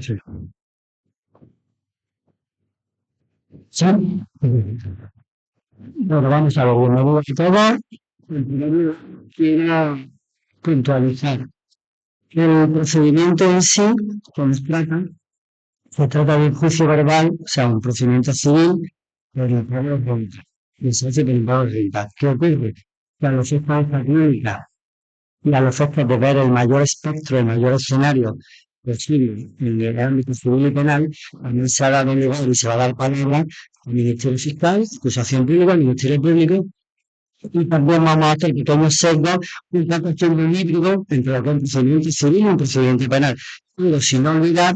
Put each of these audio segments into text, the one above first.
Sí. Sí. Bueno, vamos a ver, bienvenidos a todos. Primero quiero puntualizar el procedimiento en sí que nos trata. Se trata de un juicio verbal, o sea, un procedimiento civil por el pago de renta. Y se hace por el pago de renta. ¿Qué ocurre? Que a los efectos de esta clínica y a los efectos de ver el mayor espectro, el mayor escenario posible en el ámbito civil y penal, también se ha dado lugar y se va a dar palabra al Ministerio Fiscal, Acusación Pública, al Ministerio Público, y también vamos a hacer pequeños sesgos, un tanto haciendo un híbrido entre lo que es un procedimiento civil y un procedimiento penal. Pero sin olvidar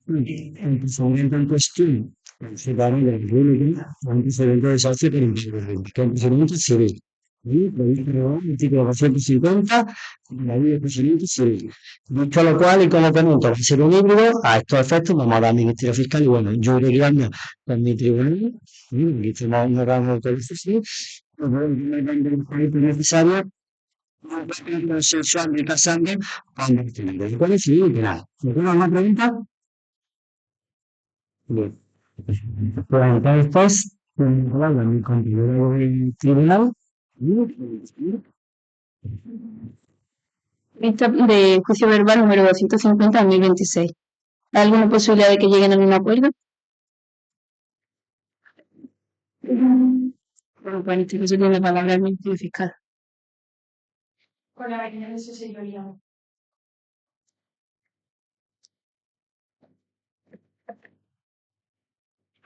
el procedimiento en cuestión, el ciudadano de la República, un procedimiento de socio que es un procedimiento civil. Y previsto en el artículo 250 de la ley de procedimiento civil. Dicho lo cual, y como comento, va a ser un híbrido, a estos efectos vamos a dar al Ministerio Fiscal y bueno, yo iré guiando con mi tribunal, y hicimos un órgano de autorización, necesario consensual de casando cuando el cual es civil y penal. ¿Alguna pregunta? Bien. Pues entonces, habla mi compañero del tribunal. Vista de juicio verbal número 250/2026. ¿Hay alguna posibilidad de que lleguen a un acuerdo? Bueno, pues en este caso tiene la palabra el Ministerio Fiscal. Con la venia de su señoría.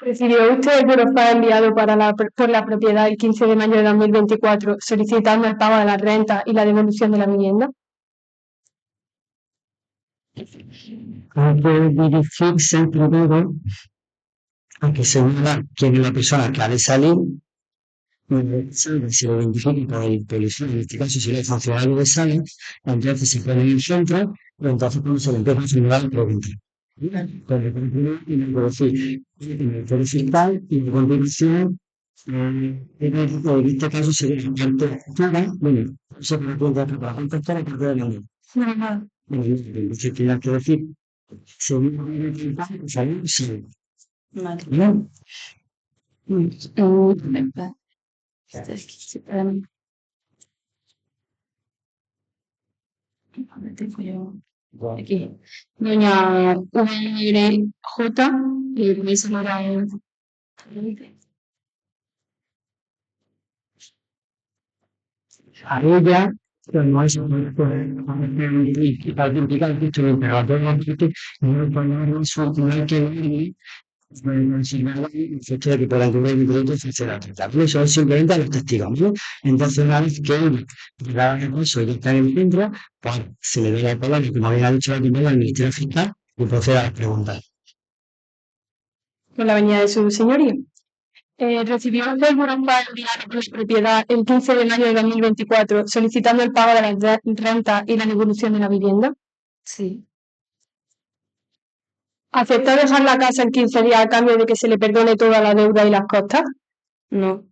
Recibió usted el burofax enviado por la propiedad el 15 de mayo de 2024 solicitando el pago de la renta y la devolución de la vivienda. Hay que dirigirse primero a que señala quién es la persona que ha de salir, si lo identifica por el policía, en este caso si es funcionario de sala, entonces se pone en el centro, pero entonces cuando se le empieza a formular la pregunta. Con el contenido tiene que decir en el código fiscal y a continuación, en este caso sería la parte clara, bueno, se me pregunta para la parte clara que puede venir. Nada. Entonces tiene que decir, según el fiscal, salir, sí. Vale. Bien. Aquí. Doña VRJ, y me señora A ella, que no es y para implicar que esto lo interrogatorio no es poner su opinión que consignada el hecho de que puedan cubrir mi producto, etcétera, etcétera. Eso es simplemente a los testigos, ¿no? Entonces, una vez que él llega a eso y está en el centro, pues se le da la palabra, como había dicho la primera, al Ministerio Fiscal y procede a las preguntas. Con la venia de su señoría. Recibió usted el burofax enviado por la propiedad el 15 de mayo de 2024 solicitando el pago de la renta y la devolución de la vivienda. Sí. ¿Aceptó dejar la casa en 15 días a cambio de que se le perdone toda la deuda y las costas? No.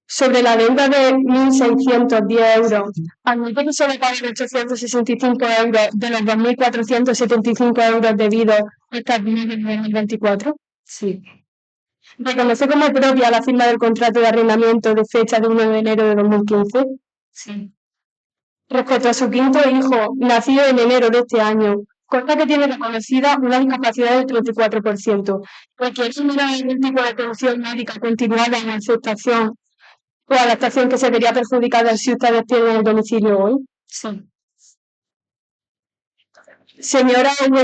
Sobre la deuda de 1.610 euros, admite que solo pague 865 euros de los 2.475 euros debidos hasta el 1 de 2024. Sí. ¿Reconoce como propia la firma del contrato de arrendamiento de fecha de 1 de enero de 2015? Sí. Respecto a su quinto hijo, nacido en enero de este año, consta que tiene reconocida una discapacidad del 34%. Requiere algún tipo de atención médica continuada en aceptación o adaptación que se vería perjudicada si ustedes pierden el domicilio hoy. Sí. Señora R.J.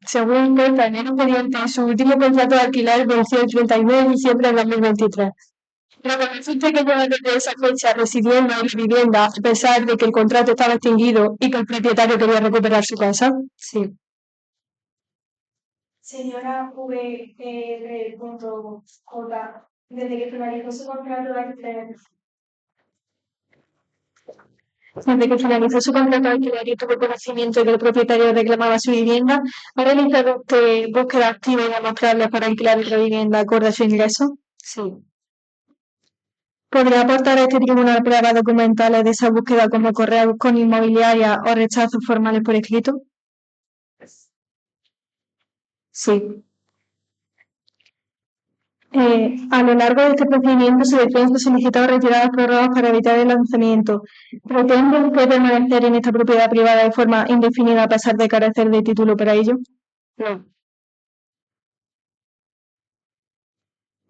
Según consta en el expediente, su último contrato de alquiler venció el 31 de diciembre de 2023. ¿Reconoce usted que lleva desde esa fecha residiendo en la vivienda a pesar de que el contrato estaba extinguido y que el propietario quería recuperar su casa? Sí. Señora VR.J, desde que finalizó su contrato de alquiler. Desde que finalizó su contrato de alquiler y tuvo conocimiento de que el propietario reclamaba su vivienda, ¿ha realizado usted búsqueda activa y demostrable para alquilar otra vivienda acorde a su ingreso? Sí. ¿Podría aportar a este tribunal pruebas documentales de esa búsqueda como correos con inmobiliaria o rechazos formales por escrito? Sí. A lo largo de este procedimiento, su defensa ha solicitado retiradas prórrogas para evitar el lanzamiento. ¿Pretende usted permanecer en esta propiedad privada de forma indefinida a pesar de carecer de título para ello? No.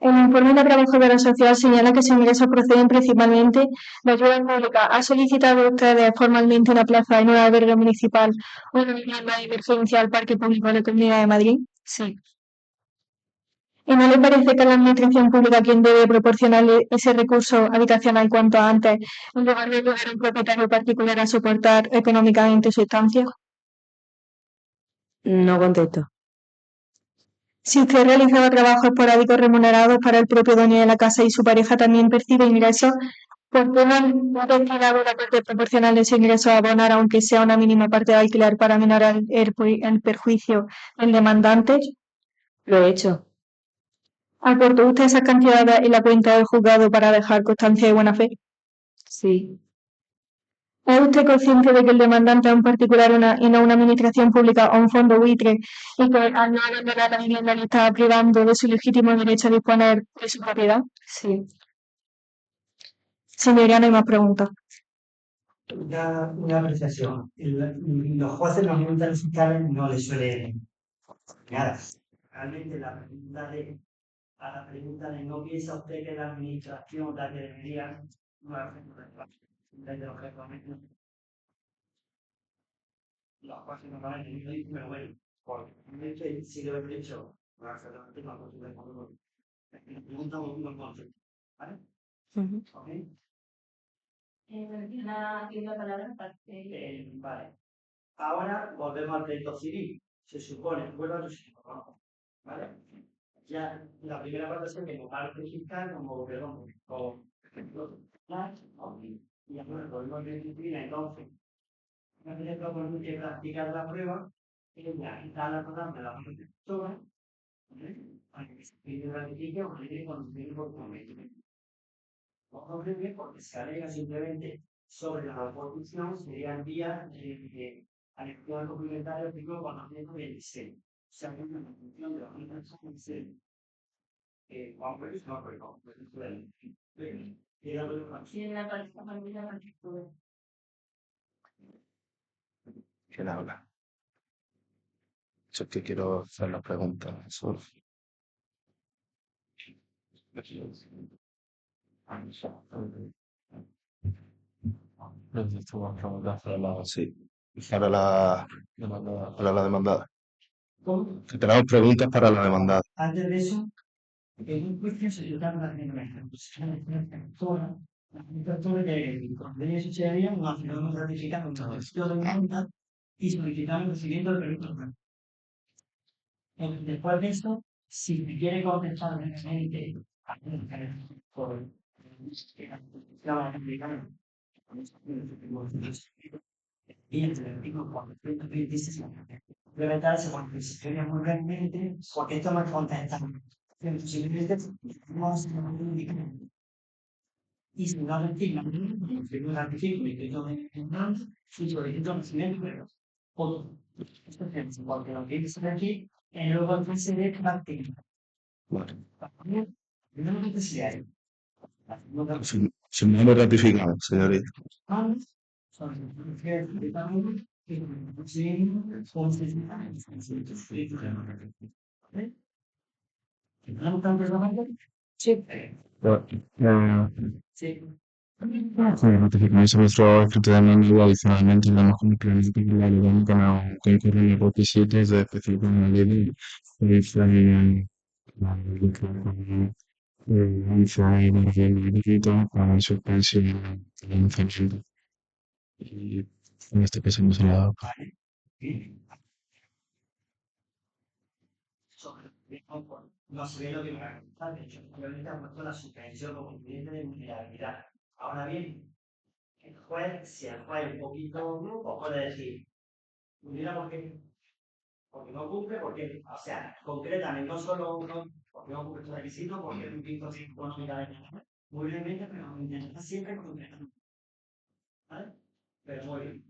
El informe de trabajo de la sociedad señala que sus ingresos proceden principalmente de ayuda pública. ¿Ha solicitado usted formalmente una plaza en un albergue municipal o en una vivienda de emergencia al Parque Público de la Comunidad de Madrid? Sí. ¿Y no le parece que la administración pública quien debe proporcionarle ese recurso habitacional cuanto antes, en lugar de ayudar a un propietario particular a soportar económicamente su estancia? No contesto. Si usted realizaba trabajos esporádicos remunerados para el propio dueño de la casa y su pareja también percibe ingresos, ¿por qué no han destinado una parte proporcional de ese ingreso a abonar, aunque sea una mínima parte de alquiler, para minorar el perjuicio del demandante? Lo he hecho. ¿Aportó usted esas cantidades en la cuenta del juzgado para dejar constancia de buena fe? Sí. ¿Es usted consciente de que el demandante es un particular y no una administración pública o un fondo buitre y que al no abandonar la vivienda le está privando de su legítimo derecho a disponer de su propiedad? Sí. Señoría, no hay más preguntas. Una apreciación. Los jueces normalmente a los fiscales no les suelen nada. Realmente a la pregunta de ¿no piensa usted que la administración la que debería desde los reglamentos? Los jueces normalmente no dicen, pero bueno, porque si lo he hecho, realmente no lo suelen poner. Me pregunta unos conceptos, ¿vale? ¿Ok? Vale. Ahora volvemos al pleito civil. Se supone, vuelvo a tu sitio, ¿vale? Ya la primera parte es que como parte fiscal, como perdón, como y ahora volvemos al pleito civil, entonces, no tiene que practicar la prueba, y ya está la programa de la profesora, para que se pide ratifique o tiene conocimiento por convenio. No bien porque se alega simplemente sobre la oposición, serían vías de elección complementaria artículo 426. O sea, hay una función de la organización de ser vamos a ver, no, pero ¿Quién habla? Yo es que quiero hacer la pregunta. Sí, para la demandada. Que tenemos preguntas para la demandada. Antes de eso, en un juicio se trata de la infractora que cuando ella sucedería, no hacemos ratificar un gestión de demanda y solicitamos el recibimiento del permiso. Después de eso, si me quiere contestar brevemente por y entre el artículo 426 implementarse porque se quería muy brevemente, porque esto me contesta. Posiblemente no se me indica. Y si no recibe un ratifico y que yo me demanda, y solicito recibimiento, pero todo. Esto es porque lo que dice aquí, en luego el se práctica. Vale. No necesidad. Si no lo ratificamos, señorita. Sí. Sí, ratificamos nuestro escrito de demanda adicionalmente damos complemento la orgánica con los requisitos de específico en la ley para suspensión de lanzamiento. Y en este caso no se le ha dado. No se ve lo que me va a contar, de hecho, obviamente ha puesto la suspensión como incidente de vulnerabilidad. Ahora bien, el juez, si el juez es un poquito grupo, puede decir, mira porque no cumple, porque, o sea, concretamente, no solo uno, porque no cumple su requisito, porque es un quinto económica de muy brevemente, pero intentar siempre concretar, ¿vale? Pero muy bien.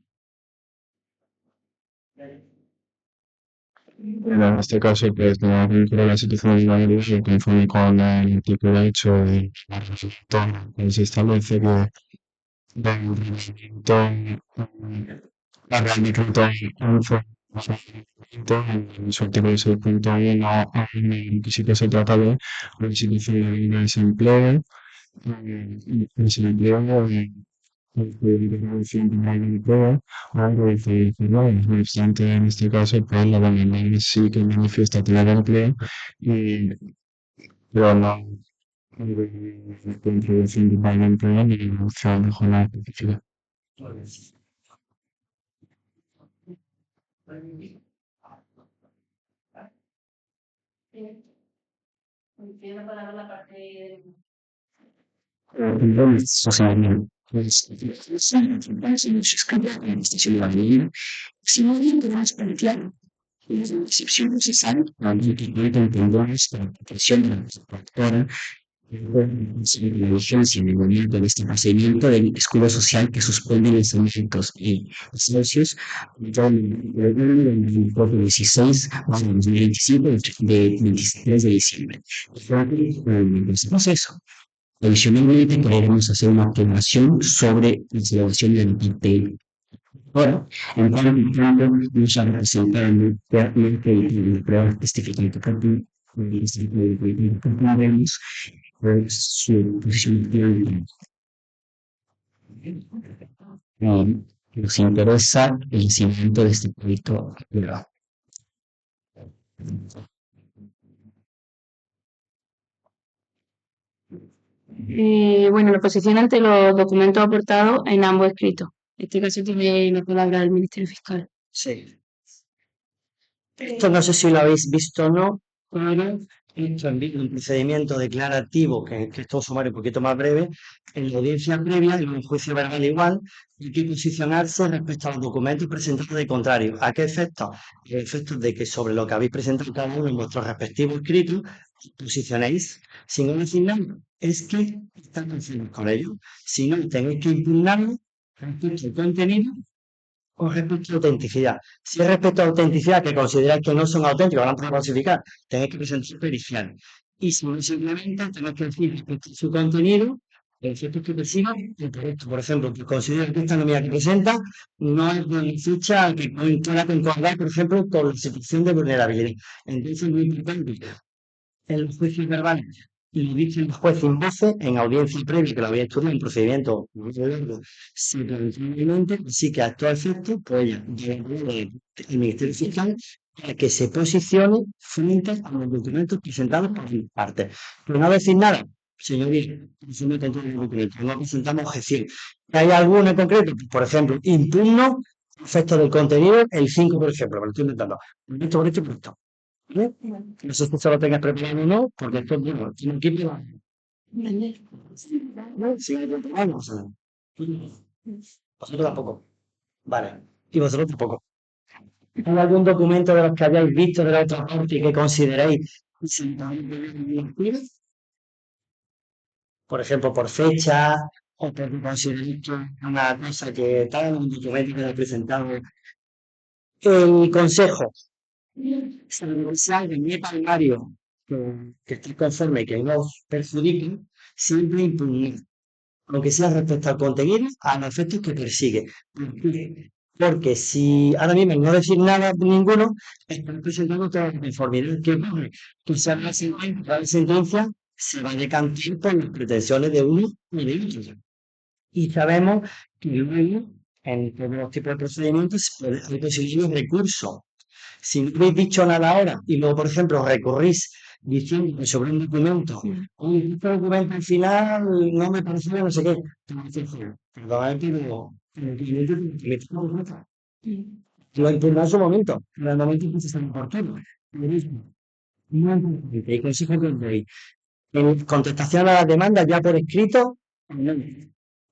En este caso, pues no vincula la situación de la ley y conforme con el artículo 8 de la Constitución, pues se establece que del reglamento, la Real Decreto 11 en su artículo 6.1, en el requisito se trata de la institución de desempleo, desempleo, empleo, algo de no obstante, en este caso, pues la demanda sí que manifiesta tener empleo, y, pero no introducción de empleo ni opción de jornada específica. Entiendo para la parte Socialmente. Pues, muchos cambios en esta ciudad. Si no bien podemos plantear las excepciones necesarias para que entendamos la protección de la factora la vigencia en el momento de este procedimiento del escudo social que suspende los elementos y socios del 16 a 2025 de 23 de diciembre. Este proceso. Adicionalmente, queremos hacer una observación sobre la celebración del PIB. Ahora, en cuanto nos ha representado la prueba testificante vemos su posición. Nos interesa el nacimiento de este proyecto. Bueno, la posición ante los documentos aportados en ambos escritos. En este caso tiene la palabra el Ministerio Fiscal. Sí. Esto no sé si lo habéis visto o no, pero esto en un procedimiento declarativo, que es todo sumario un poquito más breve, en la audiencia previa, en un juicio verbal igual, hay que posicionarse respecto a los documentos presentados de contrario. ¿A qué efectos? A efectos de que sobre lo que habéis presentado cada uno en vuestros respectivos escritos, os posicionéis sin no decir nada. Es que están conformes con ello. Si no, tenéis que impugnarlo respecto al contenido o respecto a autenticidad. Si es respecto a autenticidad, que consideráis que no son auténticos, van a falsificar, tenéis que presentar pericial. Y si no simplemente tenéis que decir respecto a su contenido, el efecto que persiga el proyecto. Por ejemplo, que considero que esta nómina que presenta no es de fecha que pueda concordar, por ejemplo, con la situación de vulnerabilidad. Entonces, es muy importante en los juicios verbales y lo dice el juez in voce en audiencia previa que lo había estudiado en procedimiento simultáneamente, así que a todo efecto, pues ya, el Ministerio Fiscal para que se posicione frente a los documentos presentados por mi parte. Pero no decir nada, señoría, no presentamos objeción. ¿Hay alguno en concreto? Pues, por ejemplo, impugno efecto del contenido, el 5, por ejemplo, me lo estoy inventando. Por esto. ¿Vale? No sé si se lo tengas preparado o no, porque esto es bueno, tiene que ir. Sí, vamos a ver. Vosotros tampoco. Vale. Y vosotros tampoco. ¿Hay algún documento de los que hayáis visto de la otra parte y que consideréis por ejemplo, por fecha, o porque consideréis que es una cosa que tal, un documento que ha presentado el consejo? Si la universidad meta al Mario que esté conforme que no os perjudique, siempre impugnar, aunque sea respecto al contenido, a los efectos que persigue. ¿Por qué? Porque si ahora mismo no decir nada ninguno, están presentando toda la conformidad que ocurre. Que se haga la sentencia, se va a decantar por las pretensiones de uno y de otro. Y sabemos que luego, en todos los tipos de procedimientos, hay posibilidad de recurso. Si no habéis dicho nada ahora y luego, por ejemplo, recurrís diciendo que sobre un documento, oye, este documento al final no me pareció no sé qué, perdón, lo impugnó en su momento, en el momento que se está oportuno. Lo mismo. Muy importante. El consejo que os doy. En contestación a las demandas ya por escrito,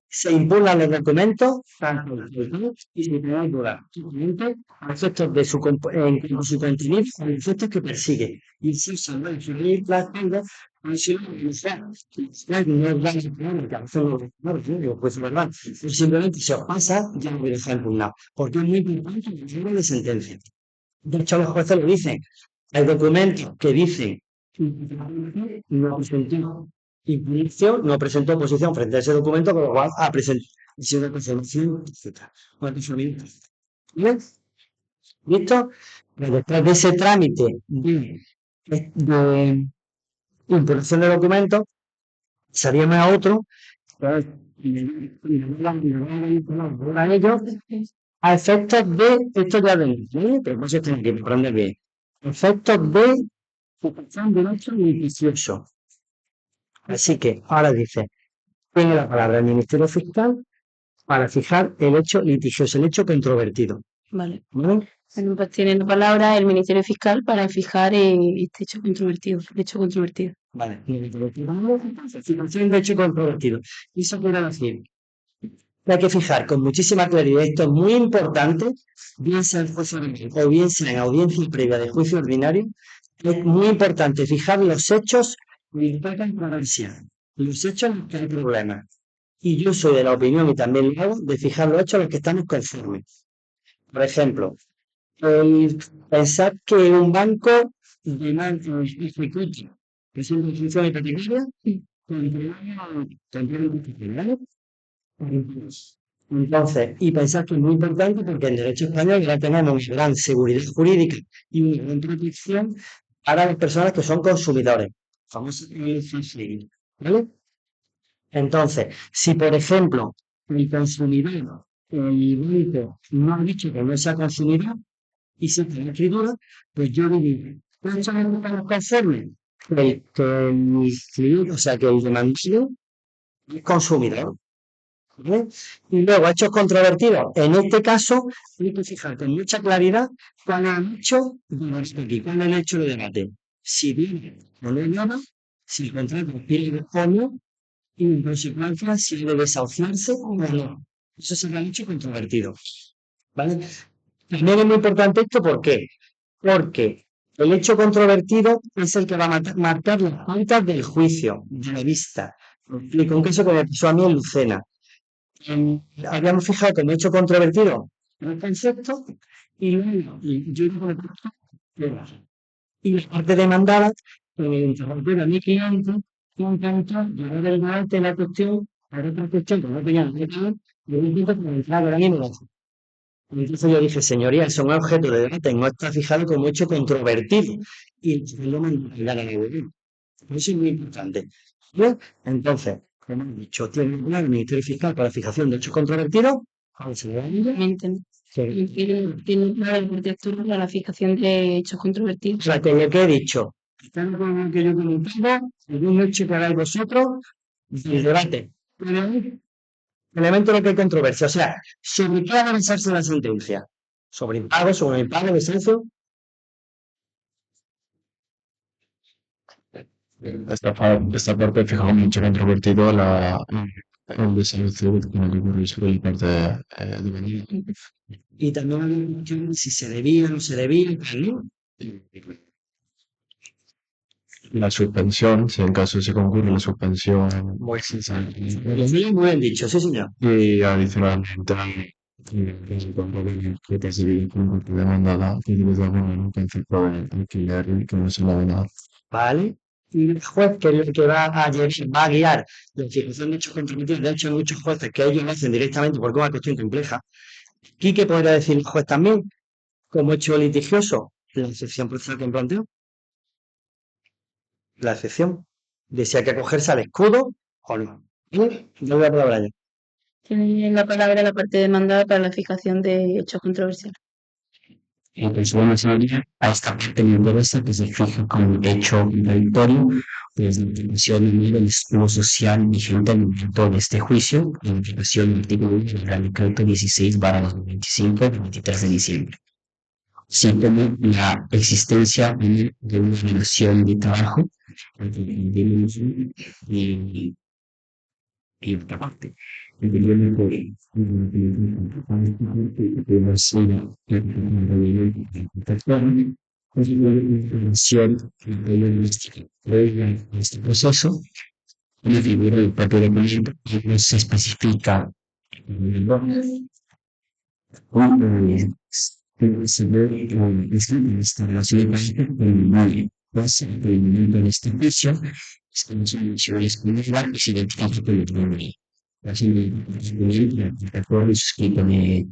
se impugnan los documentos y se pueden durar a efectos de su contenido, a efectos que persigue. Y si se va a influir las si lo inicial, no es daño que a veces no digo, pues verdad, simplemente se os pasa, ya lo voy a dejar impugnado, porque es muy importante el libro de sentencia. De hecho, los jueces lo dicen. Hay documentos que dicen no presentó impugnación, no presentó oposición frente a ese documento, con lo cual ha presentado una conformación, etc. ¿Bien? ¿Listo? Pues después de ese trámite de impugnación de documentos, salíamos a otro, a ellos, a efectos de, esto ya ven, ¿vale? Pero no se tiene que aprender bien. Efectos de fijación del hecho litigioso. Así que ahora dice, tiene la palabra el Ministerio Fiscal para fijar el hecho litigioso, el hecho controvertido. Vale. ¿Vale? Bueno, pues tiene la palabra el Ministerio Fiscal para fijar este hecho controvertido, el hecho controvertido. Vale. Fijación de hecho controvertido. Eso quiere decir que hay que fijar con muchísima claridad, esto es muy importante, bien sea en juicio ordinario o bien sea en audiencia previa de juicio ordinario, es muy importante fijar los hechos que implican controversia, los hechos en los que hay problemas. Y yo soy de la opinión, y también lo hago, de fijar los hechos a los que estamos conformes. Por ejemplo, pensar que un banco ejecute presenta función hipotecaria contra ¿vale? Entonces, y pensar que es muy importante porque en derecho español ya tenemos una gran seguridad jurídica y una gran protección para las personas que son consumidores, famoso ¿vale? Entonces, si por ejemplo el consumidor, el banco no ha dicho que no sea consumidor y se hace la escritura, pues yo digo, ¿cuánto me gusta los conformes? Que mi cliente, o sea, que el demandado es consumidor. ¿Vale? Y luego, hechos controvertidos. En este caso, hay que fijar con mucha claridad cuál es el hecho de cuál es el hecho de debate. Si viene o no nada, si el contrato pierde o no, y en consecuencia si debe desahuciarse o no. Eso será el hecho controvertido. ¿Vale? También es muy importante esto, ¿por qué? Porque el hecho controvertido es el que va a marcar las pautas del juicio, de la vista. Y con caso que me pasó a mí en Lucena. Habíamos fijado como hecho controvertido el concepto y luego y la parte demandada, interrumpir a mi cliente, intentó llevar el debate la cuestión a otra cuestión que no tenía nada que ver, y un punto que me entraba ahora mismo. Entonces yo dije, señoría, son objeto de debate, no está fijado como hecho controvertido. Y lo mandé a la gobierno. Eso es muy importante. Bien, entonces, como he dicho, tiene el Ministerio Fiscal para la fijación de hechos controvertidos. Obviamente. Tiene claro el protector para la fijación de hechos controvertidos. O sea, con lo que he dicho, está con lo que yo comentaba, algún hecho que hagáis vosotros, el debate. Elemento de lo que hay controversia. O sea, ¿sobre qué va a basarse la sentencia? ¿Sobre impago, sobre impago, desahucio? Esta parte fija mucho controvertido el desahucio con que ocurrió sobre la parte de venida. Y también hay una cuestión de si se debía o no se debía, ¿no? La suspensión, si en caso se concurre la suspensión, Muy bien dicho, sí, señor. y adicionalmente cuando que te civil como que demandada que debe de haber un concepto de alquiler y que no se le da nada. ¿Vale? Y el juez que es el que va a guiar la fijación de hechos controvertidos. De hecho, hay muchos jueces que ellos lo hacen directamente porque es una cuestión compleja. ¿Y qué podría decir el juez también? Como hecho litigioso, la excepción procesal que planteo. La excepción de si hay que acogerse al escudo o no. ¿Vale? Le doy la palabra ya. Tiene la palabra la parte demandada para la fijación de hechos controversiales. En persona seria, a esta parte me interesa que se fija como hecho contradictorio, pues la aplicación del escudo social vigente al momento de este juicio, en aplicación del artículo 1 del Real Decreto 16/2025 del 23 de diciembre. Sí, como la existencia de una relación de trabajo entre el individuo y otra parte. Entendiendo que de este proceso, una figura del propio documento no se especifica se ve esta relación en este juicio, disponible y se identifica por el nombre. Así de acuerdo y suscrito de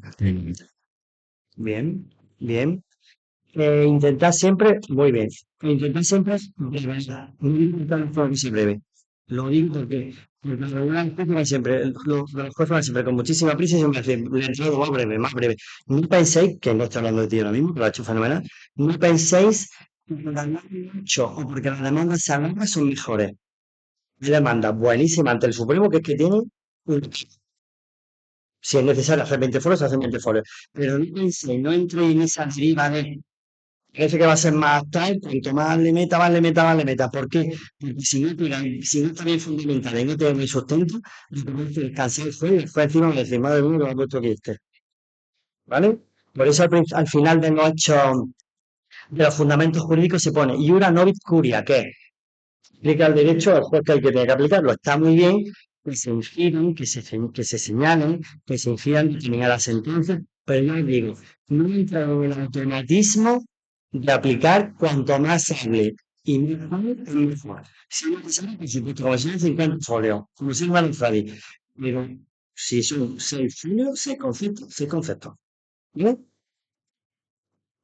Bien, bien. Intentad siempre, muy bien. Intentad siempre brevedad. No intentar que sea breve. Lo digo porque los jueces van siempre, los jueces van siempre con muchísima prisa y siempre dicen, le entrego más breve, más breve. No penséis, que no estoy hablando de ti ahora mismo, que lo ha hecho fenomenal, no penséis que las demandas mucho o porque las demandas se alargan son mejores. Hay demandas buenísimas ante el Supremo que es que tienen si es necesario hacer 20 foros, se hacen 20 foros. Pero no penséis, no entréis en esa deriva de parece que va a ser más tal, cuanto más le meta, más le meta, más le meta. ¿Por qué? Porque si no está bien fundamental y no tiene sustento, lo que va a hacer cansar el juez y después encima me decir, madre mía, que me ha puesto aquí este. ¿Vale? Por eso al final de los hechos, de los fundamentos jurídicos se pone iura novit curia, que explica el derecho al juez que hay que tiene que aplicarlo. Está muy bien que se ingiran, que se señalen, que se ingiran determinadas sentencias, pero yo os digo, no entra en el automatismo de aplicar cuanto más hable y mejor es mejor. Si no necesario, por supuesto, como si no 50 folios, como si no Fadi. Pero si son 6 folios, 6 conceptos, 6 conceptos. ¿Vale?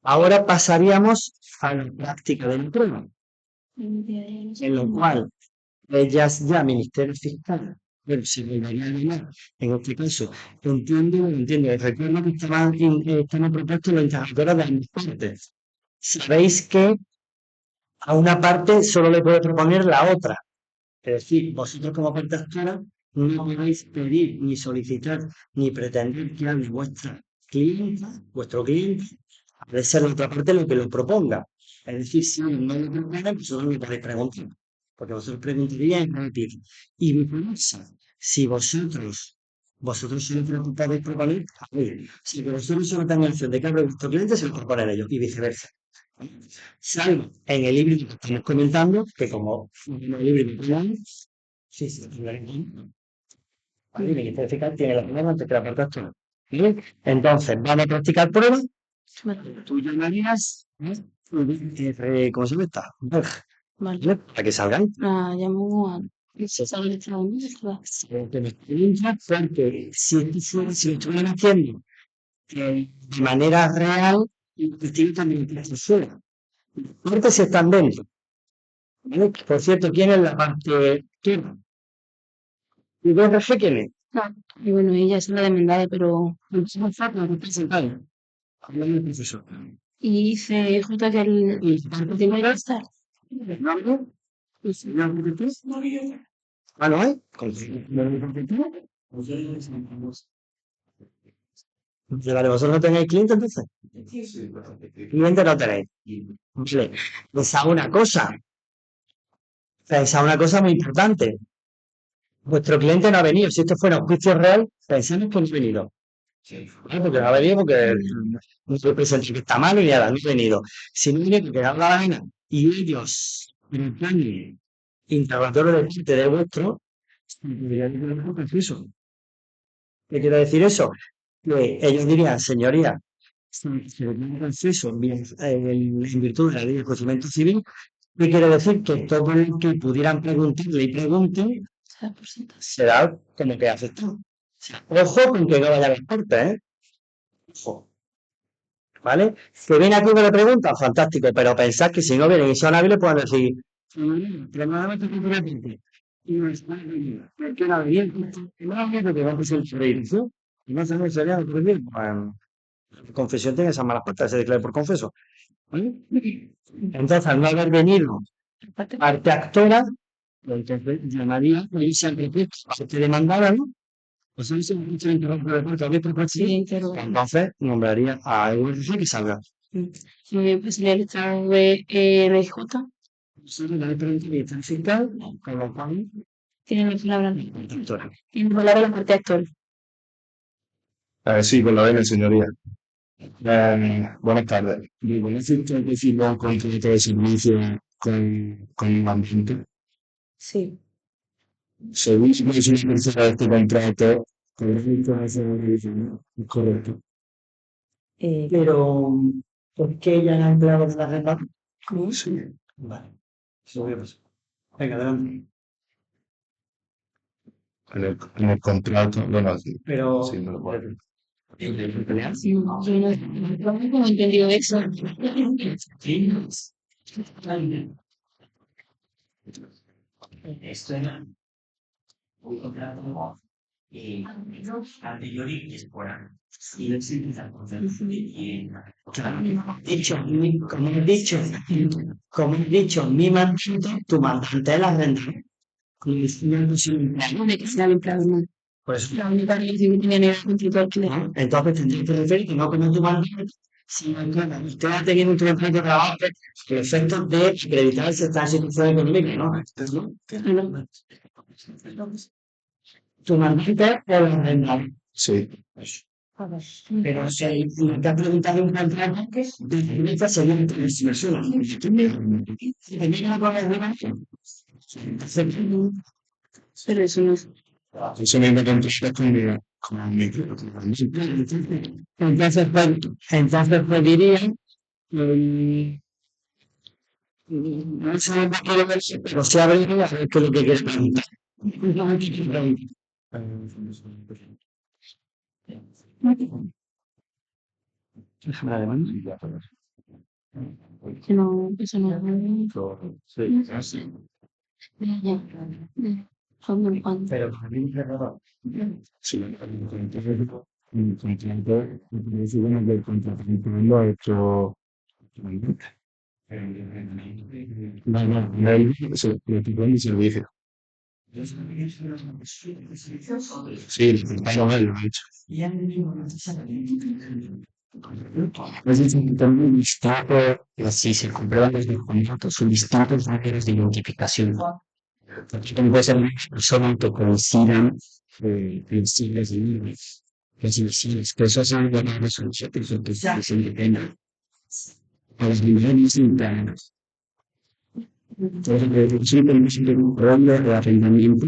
Ahora pasaríamos a la práctica de la prueba, en lo cual ellas ya Ministerio Fiscal, pero se volvería a llamar, en este caso, entiendo, recuerdo que estaban propuestos los interlocutores de ambas partes. Sabéis que a una parte solo le puede proponer la otra. Es decir, vosotros como parte actora no podéis pedir, ni solicitar, ni pretender que hable vuestra clienta, vuestro cliente, de ser la otra parte lo que lo proponga. Es decir, si no lo proponen, vosotros me podéis preguntar. Porque vosotros preguntaríais y repetir. Y viceversa. Si vosotros solo podéis proponer, si vosotros solo tenéis la opción de que hable vuestro cliente, se lo proponen ellos. Y viceversa. Salvo en el híbrido que estamos comentando, que como en el híbrido sí, ¿vale? El Ministerio Fiscal tiene la primera antes que la parte actora. ¿Vale? Entonces, vamos a practicar pruebas. Tú llamarías, ¿cómo se llama esta? Vale. ¿Vale? Para que salgan. Llamo a... Se sale esta porque si lo estuvieran haciendo de manera real, el testigo también tiene que ser. Las si están dentro. ¿Vale? Por cierto, ¿quién es la parte izquierda? ¿Y DRG quién es? Y bueno, ella es la demandada, pero... Hablando del profesor. Y dice justo que el parte tiene que estar. Ah, ¿no hay? Vale, ¿vosotros no tenéis cliente entonces? Cliente no tenéis. Vale. Pensad una cosa muy importante. Vuestro cliente no ha venido. Si esto fuera un juicio real, pensemos que no ha venido. ¿Vale? Porque no ha venido porque no se presenta que está mal y nada, no ha venido. Si no viene porque da la gana y ellos reclamen interrogatorio de parte de vuestro, ¿qué quiere decir eso? Que ellos dirían, señoría, en virtud de la ley de procedimiento civil, ¿qué quiere decir? Que todo el que pudieran preguntarle y pregunten será como que aceptado. Ojo con que no vaya a las partes, ¿eh? Ojo. ¿Vale? Que viene aquí con la pregunta, fantástico, pero pensad que si no vienen y son hábiles, pueden decir, pero nada más que y no es más porque no venía porque va a ser jurisdicción y no sabemos sería lo que bueno, confesión tiene esas malas patas, se declara por confeso. ¿Vale? Entonces, al no haber venido parte actora, entonces llamaría, y siempre parte demandada, ¿no? Pues eso es un entonces nombraría a EURC que salga. Pues le letra RJ. Nosotros le preguntamos fiscal, con lo cual Tiene la palabra. actora. Tiene la palabra la parte actor. Sí, con la N, señoría. Buenas tardes. Digo, necesito que firme un contrato de servicio con un ambiente. Sí. Según si es una persona de este contrato, correcto, correcto. Pero, ¿por qué ella no ha empleado de la renta? Sí. Vale, se lo voy a pasar. Venga, adelante. En el contrato, bueno, sí, Pero, sí, me lo puedo. Sí, yo no he entendido eso. esto era un contrato anterior y es por año. Y no existe esa cosa de que, claro, como he dicho, mi mandante, tu mandante es la renta. Como decía, no soy un empleado. De que sea el empleado, no. Por eso, La única relación que tenía era el contrato de alquiler. ¿no? Entonces tendría que referir no como tu mandante, sino que usted ha tenido un contrato de trabajo que efectos de acreditar si está en situación económica, ¿no? Tu mandante es la renta. Sí. Pero si te ha preguntado un contrato, de esta sería una persona. Tenía una cosa Pero eso no es. Eso mismo contrato con mi Entonces, diría, mm, no sé de qué quiero ver, pero se abre a ver qué es lo que quieres preguntar. Déjame la demanda. Que no, eso no. Sí. Cuando en cuando. Pero para mí es raro. Sí, el contrato, bueno, que el contrato lo ha hecho. No, se lo tipo de servicio. Sí, el pago mal lo ha hecho. Es decir, también listado, así se comprueban los documentos, son distintos números de identificación. También puede ser una persona que coincidan los siglos de vida, las iniciales, que eso es algo de la resolución que se independa. A los niveles internos. Entonces, sí tenemos un problema de arrendamiento,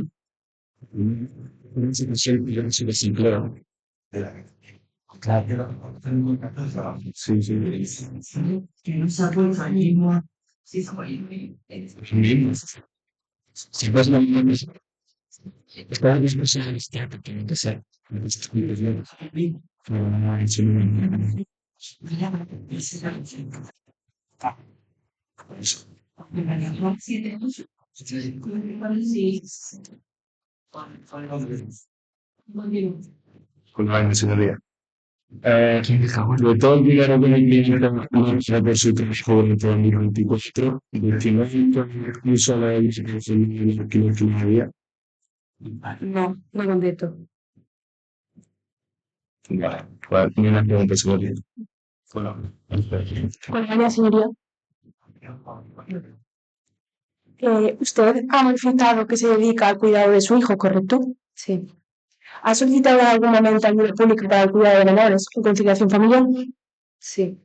una situación que yo no se desempleo. Claro. Sí, sí. Mismos. Si vas a está dispuesta a estar que tiene que ser. Con la señoría. De todo el dinero que me viene de su trabajo de 2024, 19 incluso la licitación de alquiler que no había. No, no completo. Vale, vale, tiene una pregunta sobre eso. Bueno, Hola, señoría. Usted ha manifestado que se dedica al cuidado de su hijo, ¿correcto? Sí. ¿Ha solicitado en algún momento ayuda pública para el cuidado de menores o conciliación familiar? Sí.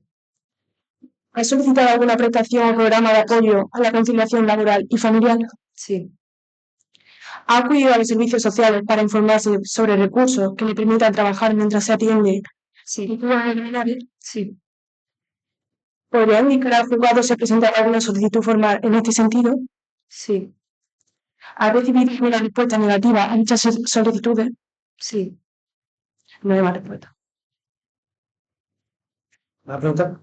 ¿Ha solicitado alguna prestación o programa de apoyo a la conciliación laboral y familiar? Sí. ¿Ha acudido a los servicios sociales para informarse sobre recursos que le permitan trabajar mientras se atiende? Sí. Sí. ¿Podría indicar al juzgado si ha presentado alguna solicitud formal en este sentido? Sí. ¿Ha recibido alguna respuesta negativa a dichas solicitudes? Sí. No hay más respuesta. ¿La pregunta?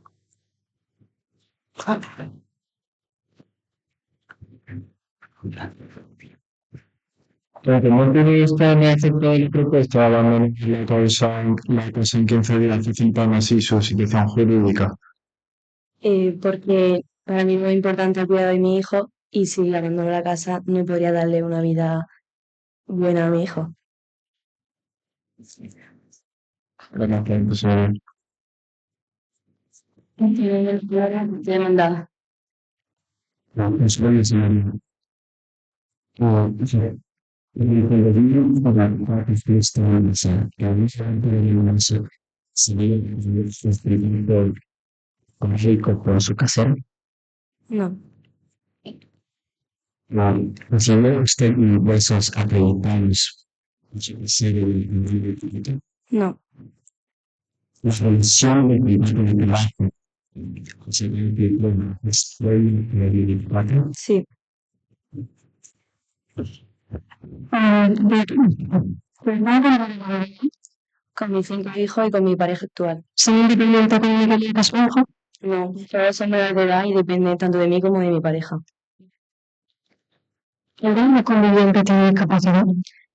pero como tiene esta me aceptó la propuesta, abandonar la causa en 15 días, presentan así su situación jurídica. Porque para mí es muy importante el cuidado de mi hijo y si abandono la casa no podría darle una vida buena a mi hijo. Bueno, pues, entonces, Demandada. no, eso es para que ustedes tengan esa, que a mí se me puede ir a hacer. sería el sufrimiento económico por su casero. No, Recibe usted ingresos acreditados por su casero y no, la relación de trabajo se ve que bueno, después de 24 sí, con mis 5 hijos y con mi pareja actual. ¿Soy independiente económicamente su hijo? No, todos son menores de edad y dependen tanto de mí como de mi pareja. ¿El grande conviviente tiene discapacidad?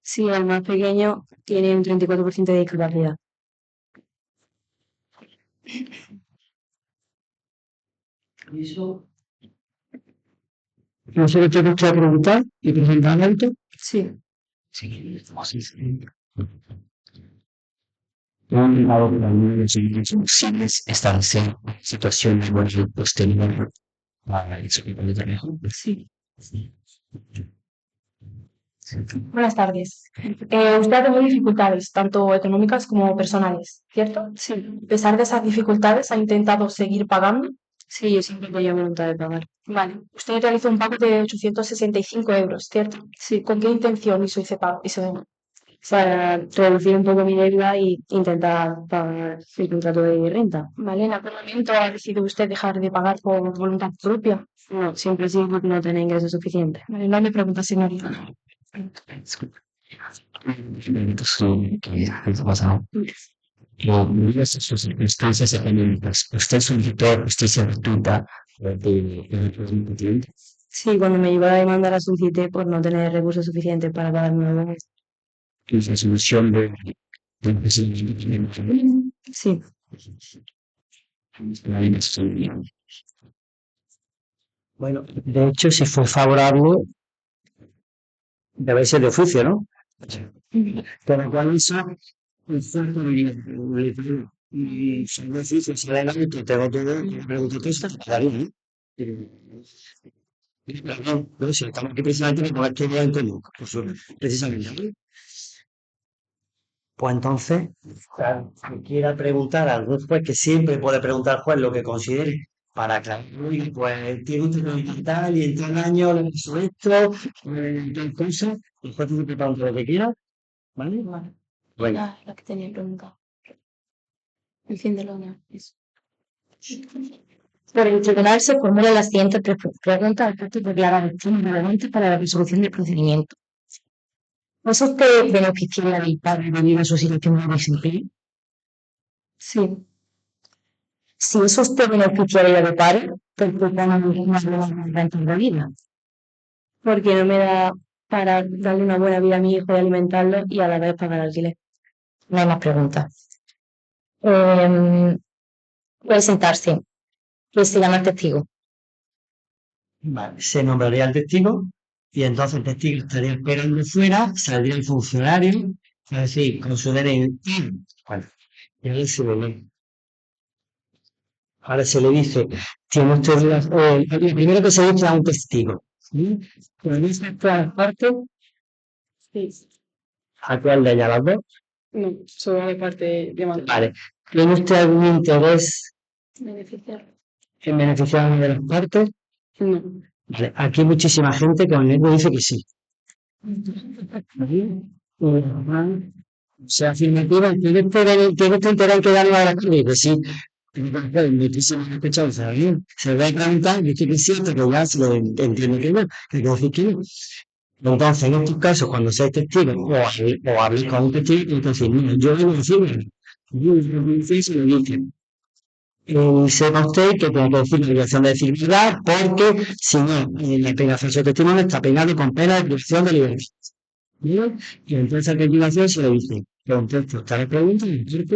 Sí, el más pequeño tiene un 34% de discapacidad. Eso. No sé qué te gusta preguntar y presentar alto. Sí, un lado de la línea de servicios posibles establecer situaciones posterior a eso que puede tener. sí. Buenas tardes. Usted ha tenido dificultades, tanto económicas como personales, ¿cierto? Sí, A pesar de esas dificultades, ¿ha intentado seguir pagando? sí, yo siempre tenía voluntad de pagar. Vale. Usted realizó un pago de 865 euros, ¿cierto? Sí, ¿Con qué intención hizo ese pago? para reducir un poco mi deuda y intentar pagar el contrato de renta. Vale, ¿en algún momento ha decidido usted dejar de pagar por voluntad propia? No, siempre sí porque no tenía ingresos suficientes. Vale, no me pregunta, señorita. ¿Qué pasa? Debido a sus circunstancias económicas, usted solicitó justicia gratuita de cliente. Sí, cuando me llevó la demanda la solicité por no tener recursos suficientes para pagar mi abono. Y la solución de procedimiento Sí, Bueno, de hecho, si fue favorable, debe ser de oficio, ¿no? Con lo cual eso, y si no oficio, si legalmente tengo todo, me pregunto qué está, claro, ¿no? No, si estamos aquí precisamente para poder todo en común, pues, precisamente, ¿vale? Pues entonces, claro, que quiera preguntar a algún juez, que siempre puede preguntar al juez lo que considere para aclarar, "Oye, pues tiene usted que y tal, y en tal año le hizo esto, tal cosa, el juez siempre pregunta lo que quiera, ¿vale? vale. Bueno, La que tenía preguntado. El fin de la unión. Eso. Por el tribunal se formulan las siguientes preguntas al efecto de declarar acciones relevantes para la resolución del procedimiento. ¿Es usted beneficiaria del padre debido a su situación de desempleo? Sí, Si es usted beneficiaria de paro, ¿por qué gana ninguna de las rentas de vida? porque no me da para darle una buena vida a mi hijo y alimentarlo y a la vez pagar alquiler. No hay más preguntas. Puede sentarse. Que se llama el testigo. vale, se nombraría al testigo y entonces el testigo estaría esperando fuera, saldría el funcionario, es decir, con su DNI. Bueno, y ahora se le lee. Ahora se le dice, tiene usted lo primero que se dice a un testigo. ¿Sí? Pues dice todas las partes, Sí, ¿a cuál de ellas las dos? no, solo de parte de mano. Vale. ¿Tiene usted algún interés Beneficiar. en beneficiar a una de las partes? No. Vale. Aquí hay muchísima gente que me dice que sí. Se afirmativa, ¿tiene usted interés en quedarlo a la calle? Que sí. Muchísimas sospechosos, ¿sabes? Se va a preguntar, yo estoy que es cierto que ya se lo entiendo que no, que quiero decir que no. Entonces, en estos casos, cuando seáis testigos o habléis con un testigo, entonces, mira, yo vengo a decirme, yo se lo dicen. Sepa usted que tiene que decir la obligación de decir verdad, porque si no, la pena falso testimonio está pegado con pena de privación de libertad. ¿Bien? Y entonces a continuación se le dice, contesto esta pregunta y el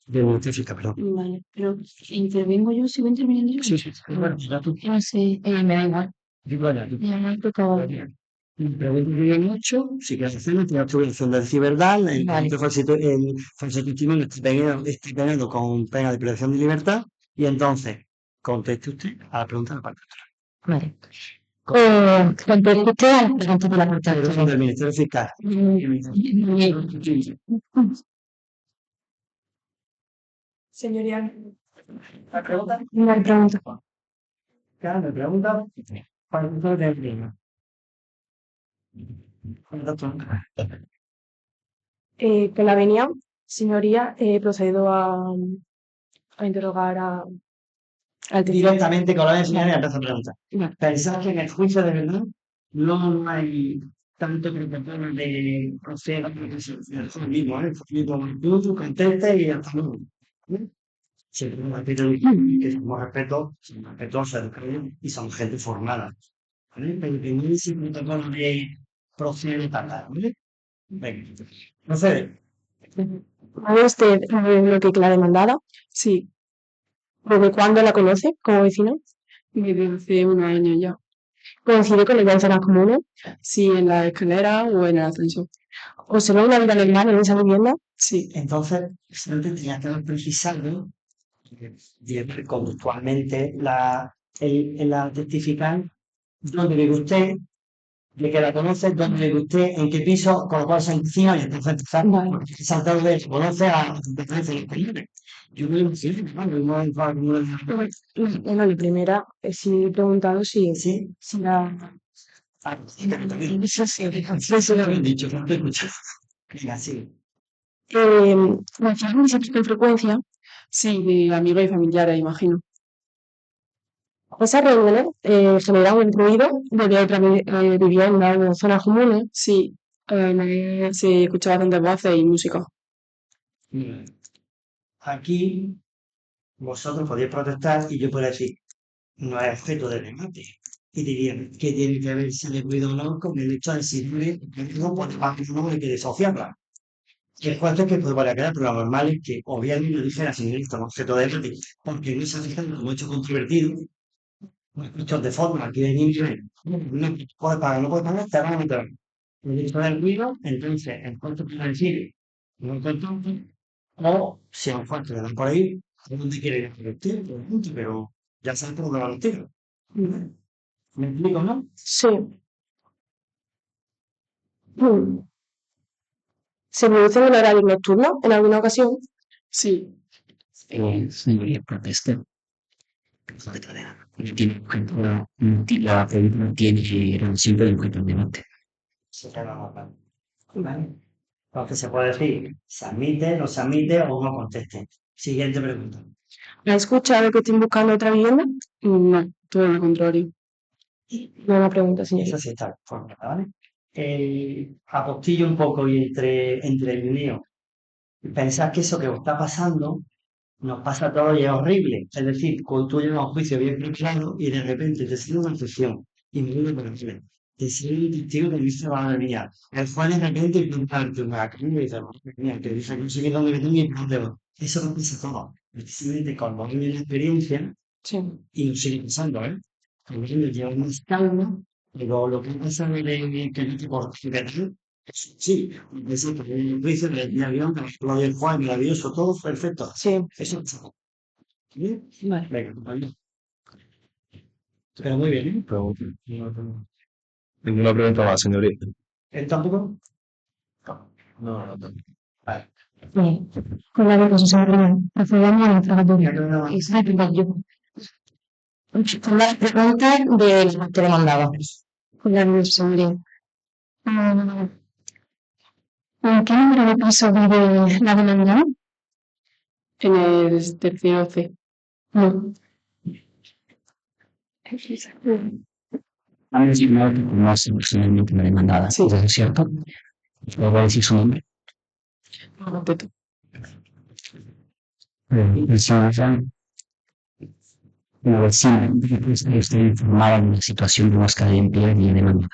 de notifica, perdón. Vale, pero ¿intervengo yo? ¿Sigo interviniendo yo? Sí, sí, bueno, ya tú. No sé, me da igual. Digo, ya tú. Ya me tocaba. Pregunta que bien hecho, si quieres hacerlo, tienes tu obligación de decir verdad, el Vale. falso testimonio está penado con pena de privación de libertad, y entonces conteste usted a la pregunta de la parte. Vale. Conteste usted a las preguntas de la parte Perdón, del Ministerio Fiscal. Mm, Señoría, ¿La pregunta? no hay pregunta. Claro, me pregunta. ¿Cuánto de prima? Con la venia, señoría, procedo a interrogar al testigo. Directamente con la señora y empiezo a preguntar. Vale. ¿Pensáis que en el juicio de verdad no hay tanto que personas de proceder a el mismo, ¿eh? Tú conteste y hasta luego. Siempre me repito que somos respetuosos, educados y somos gente formada. ¿Vale? Pero que no es un protocolo de proceder tal, ¿vale? Venga. Procede. ¿Sabe usted lo que la demandada? Sí, ¿Desde cuándo la conoce como vecina? desde hace unos años ya. ¿Coincide con ella en zonas comunes? Sí, en la escalera o en el ascensor. ¿Observa una vida normal en esa vivienda? Sí, Entonces, siempre tenía que haber precisado conductualmente la testificar dónde vive usted, de que la conoce, dónde vive usted, en qué piso, con lo cual se encima y entonces empezar Vale. saltar de eso, conoce a empezar a los Yo me lo imagino, claro, no es para como Bueno, la primera, sí he preguntado si Sí, la... sí, también. Eso lo habían dicho, no te escucho. Venga, sí. ¿La fijan visitas con frecuencia? sí, de amigos y familiares, imagino. ¿Esas reuniones generan un ruido desde otra vivienda o zonas comunes? Sí, se escucha bastantes voces y música. Mira, aquí vosotros podéis protestar y yo puedo decir, no es objeto de debate. Y dirían, ¿qué tiene que ver si le cuido o no con el hecho de si no puede pagar no hay que desociarla? Y el cuarto es que puede valer a quedar, pero lo normal es que o bien lo dijera sin esto, objeto de debate, porque no se ha fijado como hecho controvertido, hechos de forma que de nivel, no puede pagar, te van a meter. El hecho del ruido, entonces el cuarto puede decir, no contento, o si a un cuarto le dan por ahí, ¿dónde quiere ir a convertir? Pero ya sabes por dónde va el tiro. ¿Me explico, no? Sí. Mm. ¿Se produce en el horario nocturno en alguna ocasión? Sí, Señoría, protesta. No tiene objeto, la pregunta no tiene relación con el objeto del debate. Se queda normal. ¿Vale? Entonces se puede decir, se admite, no se admite o no conteste. Siguiente pregunta. ¿Ha escuchado que estén buscando otra vivienda? no, todo lo contrario. Nueva pregunta, señorita. Eso sí está formada, ¿vale? Apostillo un poco y entre el mío. Pensad que eso que os está pasando nos pasa a todos y es horrible. Es decir, cuando tú llevas un juicio bien claro y de repente te sale una excepción y me vuelve por el te sale un testigo que dice, madre mía, el juez de repente preguntarte una crimen y dice, madre mía, que dice que no sé qué dónde me tengo y por dónde voy. Eso no pasa todo. Precisamente cuando hay una experiencia, Sí. y nos sigue pasando, ¿eh? Por ejemplo, lleva más calma, pero lo que pasa de que no te corresponde, sí, eso también lo dice del avión, lo del Juan, maravilloso, todo perfecto. Sí. Eso pasa. ¿Bien? Vale. Venga, compañero. Pero muy bien, ¿eh? Ninguna pregunta más, señorita. ¿Él tampoco? No. Vale. Con la cosa, señoría, procedemos a la interrogatoria. Ya que no- Exacto, yo. Con las preguntas de la que demandaba. Con la señoría. ¿En qué número de piso vive la demandada? En el tercero C. No. A ver si no conoce personalmente la demandada. Sí. ¿Eso es cierto? ¿Le voy a decir su nombre? No contesto. La vecina, está informada de la situación de búsqueda de empleo y de demanda.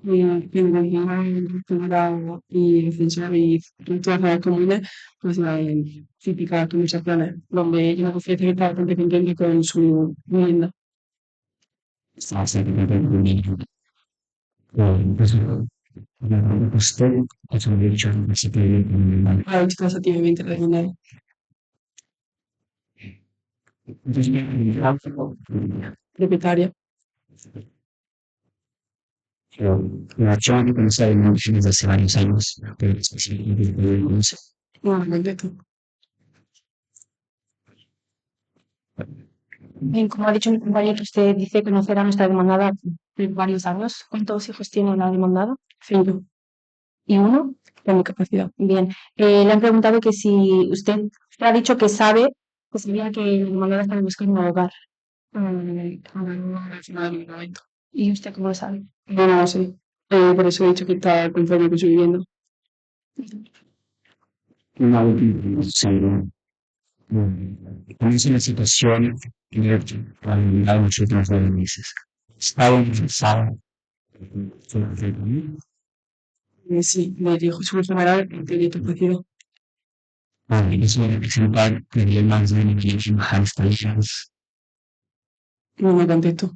General y defensor y todas las comunes, pues la típicas conversaciones donde ella confiesa que está bastante contenta con su vivienda. Está bastante contento con ella. Pues, usted, eso me ha dicho, no se puede ir con mi madre. Ha hecho taxativamente la vivienda. Propietaria. Pero la chava que conoce a mi desde hace varios años, pero específicamente no lo conoce. No contesto. Bien, como ha dicho mi compañero, usted dice conocer a nuestra demandada de varios años. ¿Cuántos hijos tiene la demandada? 5. ¿Y uno? Con discapacidad. Bien. Le han preguntado que si usted ha dicho que sabe, que sabía que la demandada está buscando un hogar. Ahora no me he en el momento. ¿Y usted cómo lo sabe? No, no lo sé. Por eso he dicho que está conforme con su vivienda. Una última observación. Estamos en una situación que ha los últimos 9 meses. Estaba interesado. Sí, le dijo su general que tiene discapacidad. Eso representa problemas de hamsters. No me contestó.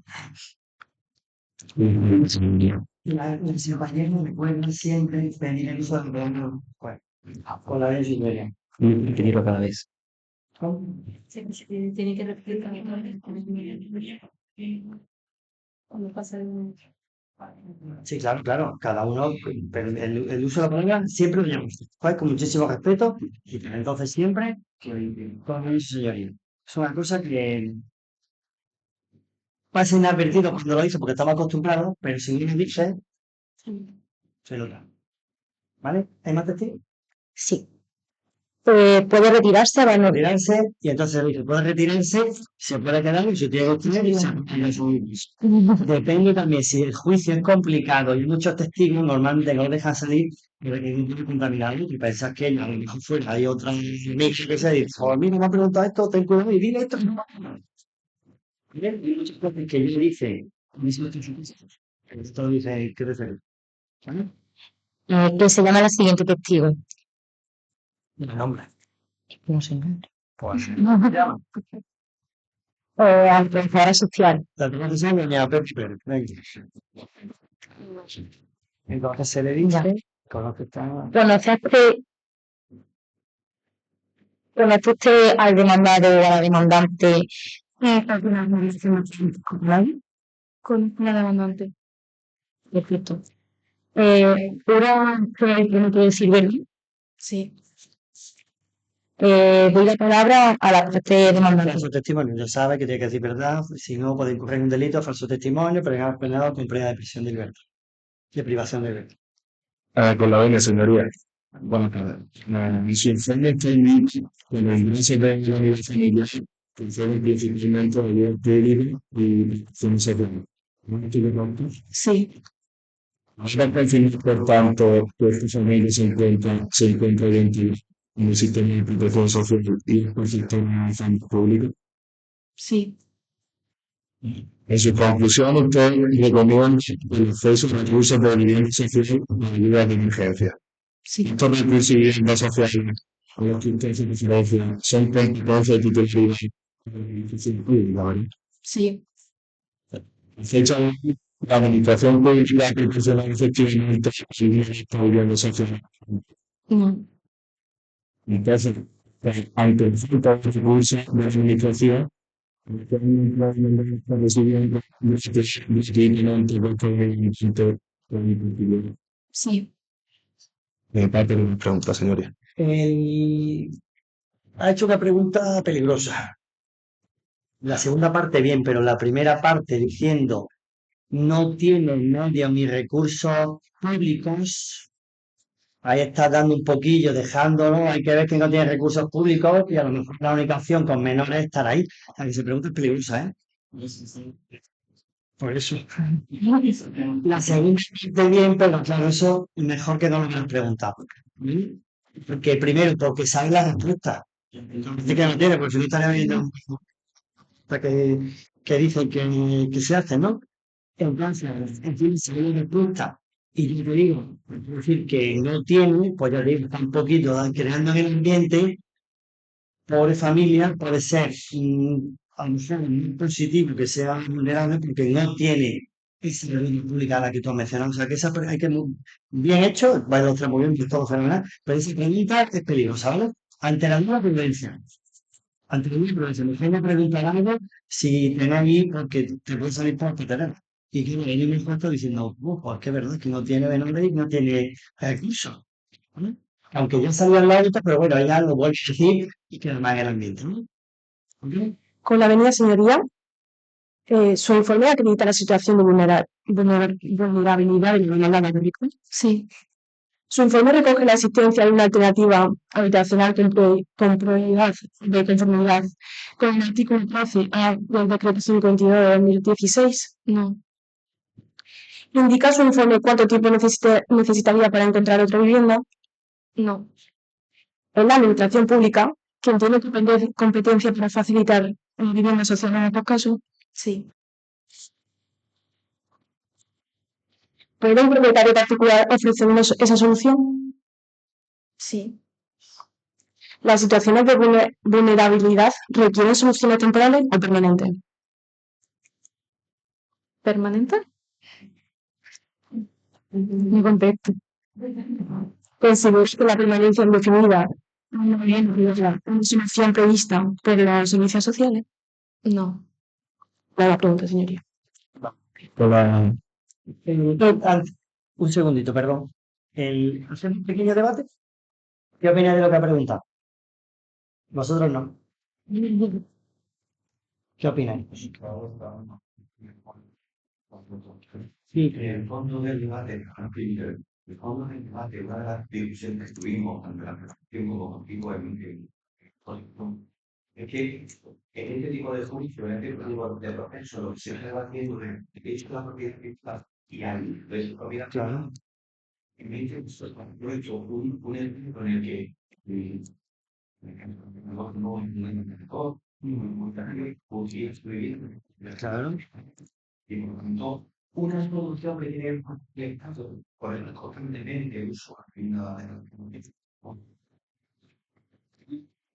Las compañeras recuerdan siempre pedir el uso del verbo con la vez y media. Pedirlo cada vez. Tiene que repetir cuando pasa el... Sí, claro, claro. Cada uno, pero el uso de la palabra siempre lo llama con muchísimo respeto. Y entonces siempre con su señoría. Es una cosa que pasa inadvertido cuando lo dice porque estamos acostumbrados, pero si uno dice, se nota. ¿Vale? ¿Hay más testigos? Sí. Puede retirarse, va a no. Retirarse, y entonces le dice, puede retirarse, se puede quedar y si tiene que obtener y se puede subir. Depende también, si el juicio es complicado y hay muchos testigos, normalmente no lo dejan salir, pero que no tiene contaminado y pensás que a lo mejor fuera hay otra mija que se dice, oh, mira, me ha preguntado esto, ten cuidado y dile esto. Bien, y muchas cosas que yo dice, esto lo dice, ¿qué decir? ¿Vale? Que se llama la siguiente testigo. El nombre. No sé. Pues, Al trabajadora social. la primera se llama Pepper. Entonces se le Ya. dice, conoce esta... ¿Conoce usted al demandado o a la demandante? Con una demandante. Perfecto. ¿Jura que no puede decir verdad? Sí. Doy la palabra a la parte demandante. Falso testimonio, ya sabe que tiene que decir verdad, si no puede incurrir en un delito, falso testimonio, pero penado con pena de prisión de libertad, de privación de libertad. Con la venia, señoría. Buenas tardes. En su informe técnico, con el ingreso de la unidad familiar, funciona principalmente de vida pública y función de ¿no tiene nota? Sí. Ahora confirmar, por tanto, que esta familia se encuentra dentro del sistema de protección social y del sistema de salud público. Sí. En su conclusión, usted recomienda el acceso a recursos de vivienda social y ayuda de emergencia. Sí. Estos recursos y viviendas sociales a los que usted se refiere son competencia de titularidad de la administración pública, ¿verdad? Sí. Fecha de la administración pública proporciona efectivamente esta vivienda social. No. Entonces, ante el falta de recursos de la administración, está recibiendo distintivamente Sí. parte de una pregunta, señoría. Ha hecho una pregunta peligrosa. La segunda parte bien, pero la primera parte diciendo no tiene nadie ni recursos públicos, ahí está dando un poquillo, dejándolo, hay que ver que no tiene recursos públicos y a lo mejor la única opción con menores es estar ahí. La que se pregunta es peligrosa, ¿eh? Por eso. La segunda parte bien, pero claro, eso mejor que no lo hubieran preguntado. ¿Vale? Porque primero, porque sabe la respuesta. Entonces que no tiene, porque si no estaría viendo que dicen que se hace, ¿no? Entonces, encima sabe la respuesta. Y yo te digo, es decir, que no tiene, pues yo digo, está un poquito creando en el ambiente, pobre familia, puede ser a lo mejor muy positivo que sea vulnerable porque no tiene esa vivienda pública a la que tú has mencionado. O sea, que esa hay que bien hecho, va a demostrar muy bien que es todo fenomenal, pero esa pregunta es peligrosa, ¿vale? Ante la nueva prudencia. Ante la nueva prudencia, mejor me preguntar algo si tenéis, porque te puede salir por tener. Y que el mismo está diciendo, pues que es verdad que no tiene menores y no tiene recursos. ¿Vale? Aunque ya salió al lado, pero bueno, ya lo vuelvo a decir y queda más en el ambiente, ¿no? ¿Ok? Con la venida señoría, su informe acredita la situación de vulnerabilidad de la demanda agrícola. Sí. Su informe recoge la existencia de una alternativa habitacional con prioridad de conformidad con el artículo 13A del decreto 52 de 2016. No. Indica su informe cuánto tiempo necesitaría para encontrar otra vivienda. No. Es la administración pública quien tiene competencia para facilitar vivienda social en estos casos. Sí. ¿Puede un propietario particular ofrecernos esa solución? Sí. Las situaciones de vulnerabilidad requieren soluciones temporales o permanentes. ¿Permanente? No contesto. Considero que la permanencia indefinida no viene una solución prevista por los servicios sociales. No. La pregunta, señoría. Hola. Un segundito, perdón. ¿Hacemos un pequeño debate? ¿Qué opináis de lo que ha preguntado? Vosotros no. ¿Qué opináis? Sí, En el fondo del debate, el fondo del debate, una de las discusiones que tuvimos ante la presentación como motivo es que en este tipo de juicio, en este tipo de proceso, lo que se está debatiendo es el derecho a la propiedad privada y al derecho a la propiedad privada. En vez de eso, yo he hecho un ejemplo en el que claro. y por lo tanto, una solución que tiene el Estado por el constantemente uso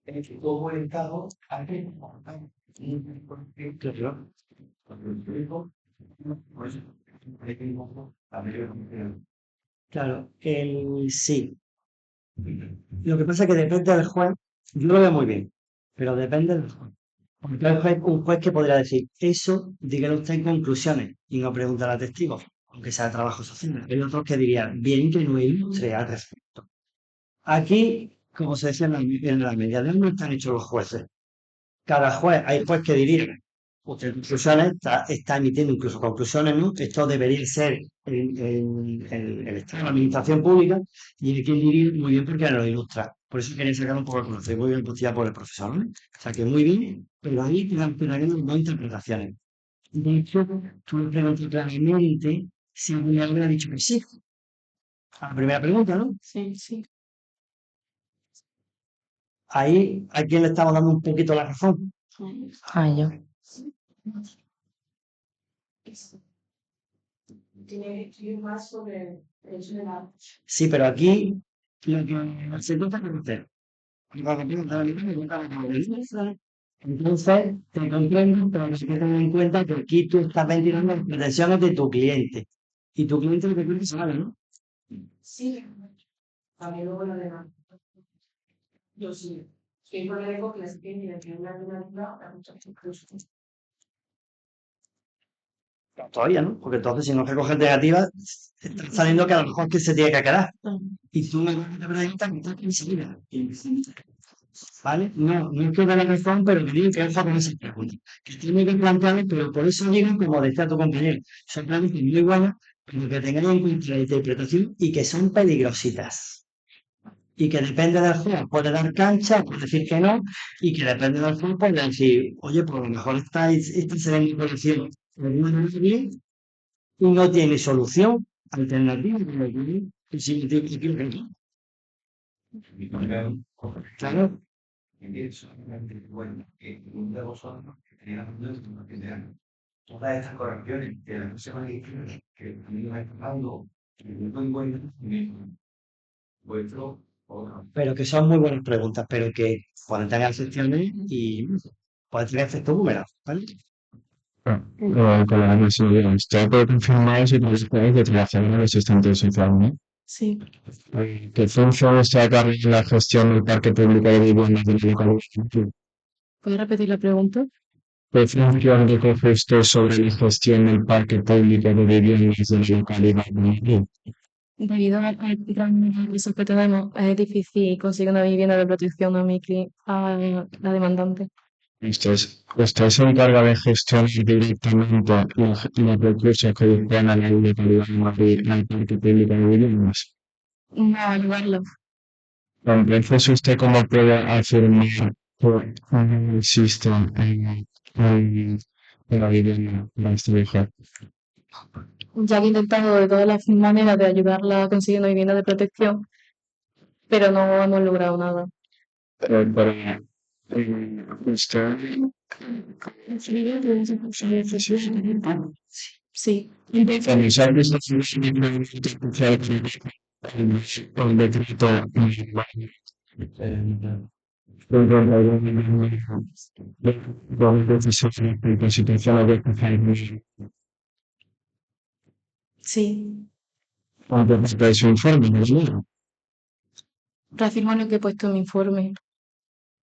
es que todo el Estado hace Claro, sí. Lo que pasa es que depende del juez, yo lo veo muy bien, pero depende del juez. Porque hay un juez que podría decir, eso dígalo usted en conclusiones y no preguntar a testigos, aunque sea de trabajo social. Hay otros que dirían, bien que no ilustre al respecto. Aquí, como se decía en la mediación, no están hechos los jueces. Cada juez, hay juez que diría, usted conclusiones está emitiendo incluso conclusiones, ¿no? Esto debería ser el Estado de la Administración Pública y hay que diría muy bien porque lo ilustra. Por eso quería sacar un poco a conocer muy bien ya por el profesor, ¿no? O sea que muy bien, pero ahí quedan dos interpretaciones. De hecho, tú le preguntas claramente si alguien ha dicho que sí. A la primera pregunta, ¿no? Sí, sí. Ahí a quién le estamos dando un poquito la razón. Yo. Tiene que ir más sobre el hecho de la... Sí, pero aquí lo que se trata es usted. Entonces, te comprendo, pero hay que tener en cuenta que aquí tú estás ventilando las pretensiones de tu cliente. Y tu cliente lo que quiere es saber, ¿no? Sí, a mí luego lo demás. Yo sí. Estoy por el eco que les tiene de que una alternativa a muchas incluso. Todavía, ¿no? Porque entonces si no recoges negativas, está saliendo que a lo mejor que se tiene que quedar. Y tú me vas a preguntar que estás enseguida. ¿Vale? No es que da la razón, pero que digo que ojo con esas preguntas. Que tiene que plantearlo, pero por eso digo, como decía tu compañero, son preguntas muy buenas, pero que tengáis en cuenta la interpretación y que son peligrositas. Y que depende del juez, puede dar cancha, puede decir que no, y que depende del juez, puede decir, oye, pues a lo mejor esta se ve mi colección bien y no tiene solución alternativa. Y si tiene que claro. Bueno, que uno de vosotros que tenía la de todas estas correcciones que la próxima edición que también va tomando muy buenas vuestro Pero que son muy buenas preguntas, pero que pueden tener excepciones y pueden tener efectos boomerang, ¿vale? Con la universidad, usted puede confirmar si los juegos de creación del asistente social, ¿no? Sí. ¿Qué función está a cargo de la gestión del parque público de viviendas del localidad? ¿Puedes repetir la pregunta? ¿Qué función recoge usted sobre la gestión del parque público de viviendas de la localidad? Debido al gran número de pisos que tenemos, es difícil conseguir una vivienda de protección a la demandante. Usted se encarga de gestionar directamente los recursos que dispone la ley de calidad de Madrid al parque público de viviendas. No, ayudarlo. Entonces, ¿usted cómo puede afirmar que no existe en la vivienda para esta mujer? Ya que he intentado de todas las maneras de ayudarla a conseguir una vivienda de protección, pero no hemos logrado nada. Pero usted Sí, cuando se ha visto el decreto situaciones de sí. de su informe, ¿no? Reafirmo lo que he puesto en mi informe.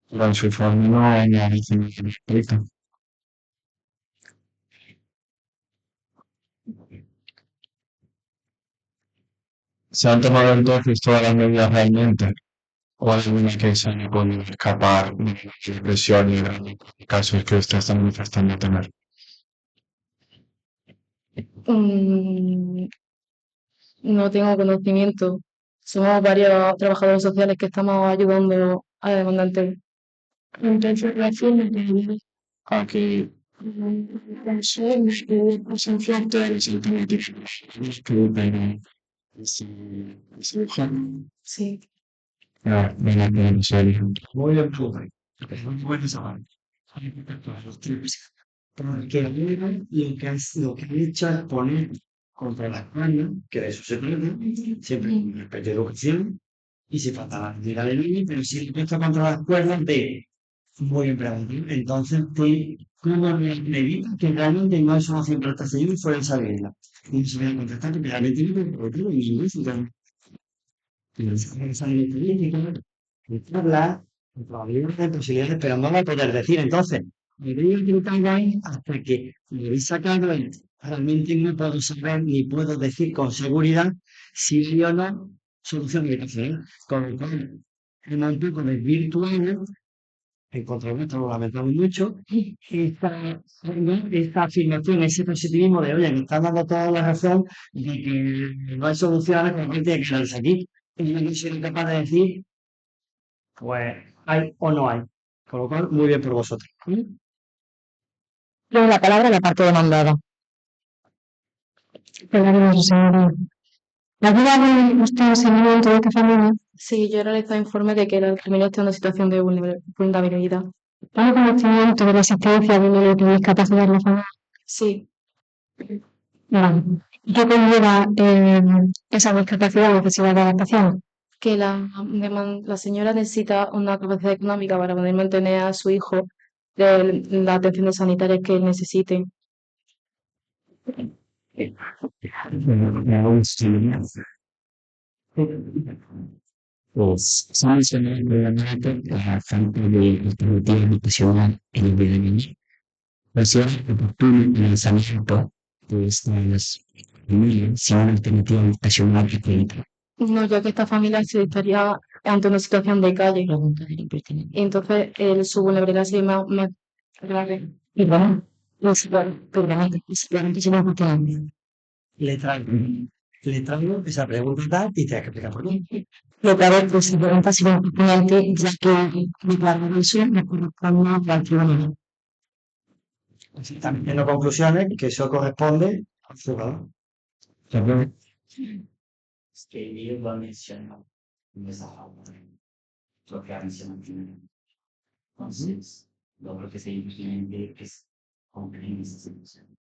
En su informe no hay nada escrito. ¿Se han tomado entonces todas las medidas realmente? ¿O alguna que se haya podido escapar de la presión y de los casos que usted está manifestando tener? Mm, no tengo conocimiento. Somos varios trabajadores sociales que estamos ayudando a la demandante. Entonces, reafirmo que Aquí presenciar todas las alternativas. Sí. Muy bien, porque ahora lo que han hecho es poner contra la España, que de eso se trata, siempre con respeto a educación, y se falta la mentira de niño, pero siempre está contra las cuerdas de muy bien preguntado. Entonces, ¿cómo me evita que realmente no hay solución para esta señora y fuera esa vivienda? Y no se me contestar que realmente no me preocupa y no es sale política, hablar, probabilidades de posibilidades, pero no va a poder decir. Entonces, me voy a intentar ahí hasta que me habéis sacado el, realmente no puedo saber ni puedo decir con seguridad si sí o no solución de hacer. Con lo cual, hemos un poco desvirtuado, en contra nuestro lo lamentamos mucho, esta afirmación, ese positivismo de, oye, me están dando toda la razón de que no hay soluciones, que la gente tiene que quedarse aquí. Y yo no soy capaz de decir, pues hay o no hay. Con lo cual, muy bien por vosotros. Doy la palabra a la parte demandada. Perdón, señoría. ¿La vida de usted seguimiento de esta familia? Sí, yo he realizado informe de que la familia está en una situación de vulnerabilidad. ¿Tiene conocimiento de la existencia de una discapacidad en la familia? Sí, Vale. ¿Y qué conlleva esa discapacidad o necesidad de adaptación? que la señora necesita una capacidad económica para poder mantener a su hijo de las atenciones sanitarias que él necesite. Pues, ¿sabes? Realmente la falta de alternativa educacional en el día de hoy. Recién oportuno lanzamiento de estas familias sin una alternativa educacional diferente. No, ya que esta familia se estaría ante una situación de calle. Pregunta del impertinente. Y entonces su vulnerabilidad sería más grave. Y bueno, perdón, se me ha gustado. Le traigo esa pregunta tal y te hay que explicar por qué. Lo que a ver, pues si pregunta si va pertinente, ya que declarar eso me corresponde al tribunal. También tengo conclusiones que eso corresponde al juzgado. Es que ellos lo han mencionado en esa forma, lo que han mencionado. Entonces, lo que se imagina es comprender esa situación.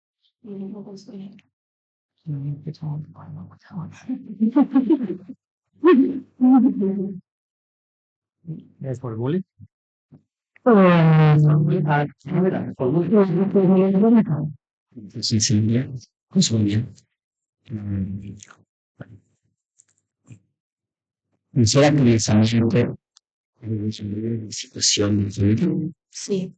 ¿Es por bullying? Sí, sí, bien. Pues muy bien. Quisiera que el examen de situación de Sí.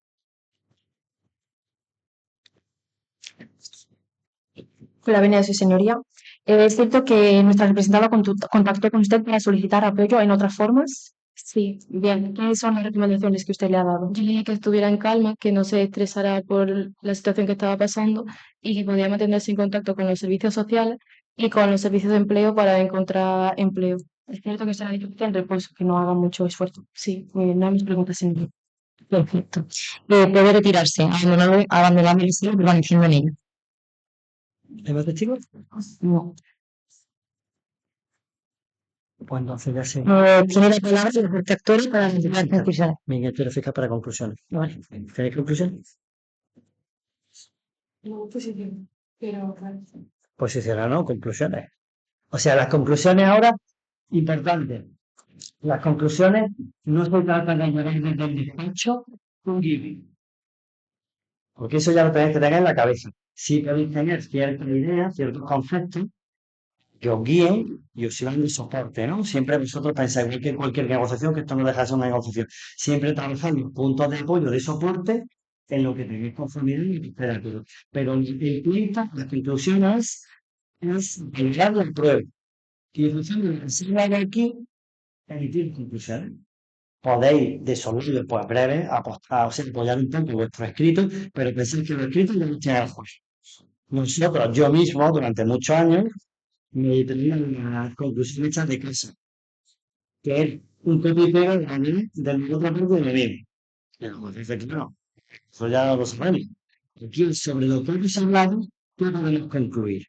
Con la venia de su señoría. Es cierto que nuestra representada contactó con usted para solicitar apoyo en otras formas. Sí, bien. ¿Qué son las recomendaciones que usted le ha dado? Yo le dije que estuviera en calma, que no se estresara por la situación que estaba pasando y que podía mantenerse en contacto con los servicios sociales y con los servicios de empleo para encontrar empleo. Es cierto que se le ha dicho que esté en reposo, que no haga mucho esfuerzo. Sí, muy bien, no hay más preguntas en mí. Perfecto. Puede retirarse, abandonando el cielo, permaneciendo en ello. ¿Hay más testigos? No. Pues entonces ya sé. Tiene la palabra el parte actora para las conclusiones. Venga, tú eres fiscal para conclusiones. Vale. ¿Tenéis conclusiones? No, posición. Pero, claro. Posicionar, ¿no? Conclusiones. O sea, las conclusiones ahora, importante. Las conclusiones no se trata de llegar desde el despacho un giving. Porque eso ya lo tenéis que tener en la cabeza. Sí podéis tener ciertas ideas, ciertos conceptos que os guíen y os sirvan de soporte, ¿no? Siempre vosotros pensáis, igual que en cualquier negociación, que esto no deja de ser una negociación. Siempre trabajando puntos de apoyo, de soporte, en lo que tenéis conformidad y literatura. Pero el punto, la conclusión es llegar la prueba. Y en función de lo que se haga aquí, emitir conclusiones. Podéis, de sonido, pues breve, apoyar un poco vuestro escrito, pero pensáis que lo escrito ya lo tiene el juez. Nosotros, yo mismo, durante muchos años, me tenía una conclusión hecha de casa, que es un copia y pega de la ley del otra parte de la ley. Y el juez dice que no, eso ya lo sabemos. Aquí, sobre lo que hemos hablado, ¿qué podemos concluir?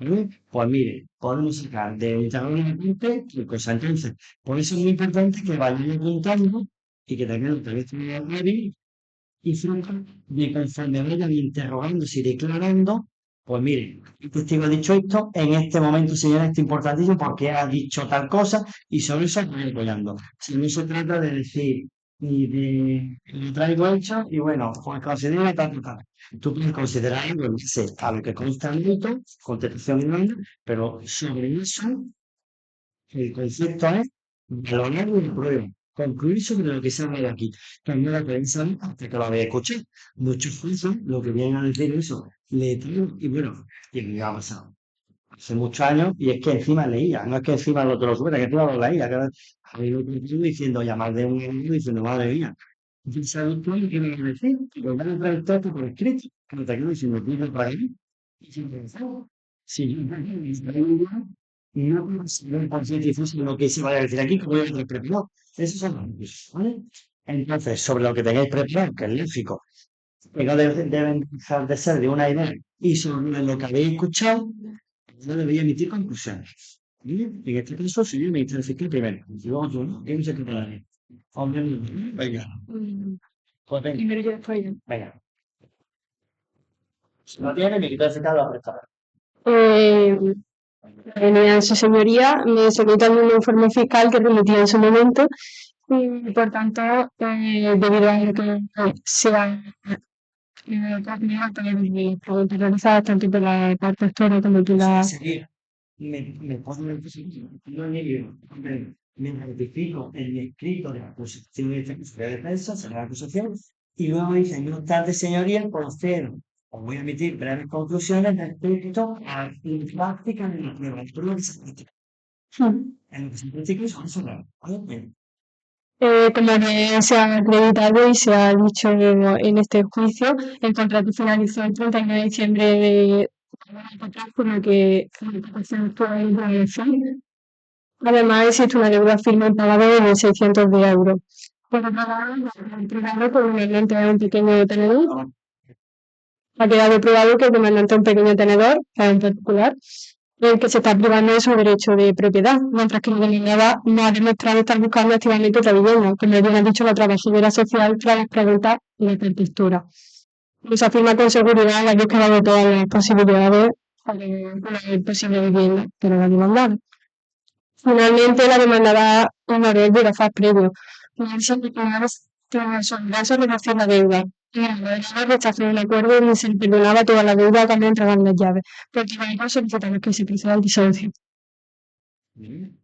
¿Vale? Pues mire, podemos sacar de cada una parte qué cosa. Entonces, por eso es muy importante que vayáis apuntando y que tengáis un teléfono móvil y franca de conforme vayan interrogándose y declarando, pues mire, el testigo ha dicho esto, en este momento, señora, esto es importantísimo porque ha dicho tal cosa y sobre eso estoy apoyando. Si no se trata de decir ni de lo traigo hecho y bueno, pues considera tal. Tú puedes considerar algo, no sé, a lo que consta en el contestación y demanda, pero sobre eso el concepto es valorar la prueba, concluir sobre lo que se habla de aquí. También la prensa, hasta que lo había escuchado, muchos jueces lo que vienen a decir eso, letrero, y bueno, y me ha pasado hace muchos años, y es que encima leía, no es que encima lo te lo supiera, que encima lo leía, que había otro tío diciendo, llamar de un amigo diciendo, madre mía, ¿quién sabe tú lo que me va a decir? Lo van a traer todo por escrito, que no te quedo diciendo, tú para ahí, y sin pensar, si yo no puedo ser consciente de lo que se vaya a decir aquí, que voy a tener preparado. Esos son los cosas, ¿vale? Entonces, sobre lo que tengáis preparado, que es lógico, que no deben dejar de ser de una idea, y sobre lo que habéis escuchado, no debéis emitir conclusiones. ¿Vale? En este caso, soy yo el ministro fiscal primero, y luego tú, ¿no? ¿Qué me secretario? Hombre, venga, pues venga, Primero yo después yo. venga. Si no tiene, mi ministro fiscal lo prestará. Venía su señoría, me solicitó un informe fiscal que remití en su momento y por tanto, debido a lo que se ha preguntas realizadas tanto por la parte actora como por la... Sería, me pongo en posición, no en ello, me ratifico en mi escrito de acusación de defensa, será la acusación, y luego dice, no tarde, señoría, procedo. Os voy a emitir breves conclusiones respecto a la práctica de la prueba. Todo lo que se practica. En lo que se practica son solar. ¿Vale? Como que se ha acreditado y se ha dicho en este juicio, el contrato finalizó el 31 de diciembre de por lo que se actúa en la elección. Además, existe una deuda firme en pago de 1.600 euros. Por otro lado, el demandante probablemente es un pequeño tenedor. Ha quedado probado que el demandante es un pequeño tenedor, en particular, el que se está privando de su derecho de propiedad, mientras que el demandado no ha demostrado estar buscando activamente otra vivienda, como bien ha dicho la trabajadora social tras las preguntas de la textura. Nos afirma con seguridad la búsqueda de todas las posibilidades para una posible vivienda para la demandada. Finalmente, la demandada ignoró el burofax previo, tras su brazo reducir la deuda. Y el demandado rechazó el acuerdo donde se le perdonaba toda la deuda a cambio de entregar las llaves. Por lo tanto, solicitamos que se proceda al desahucio. Tiene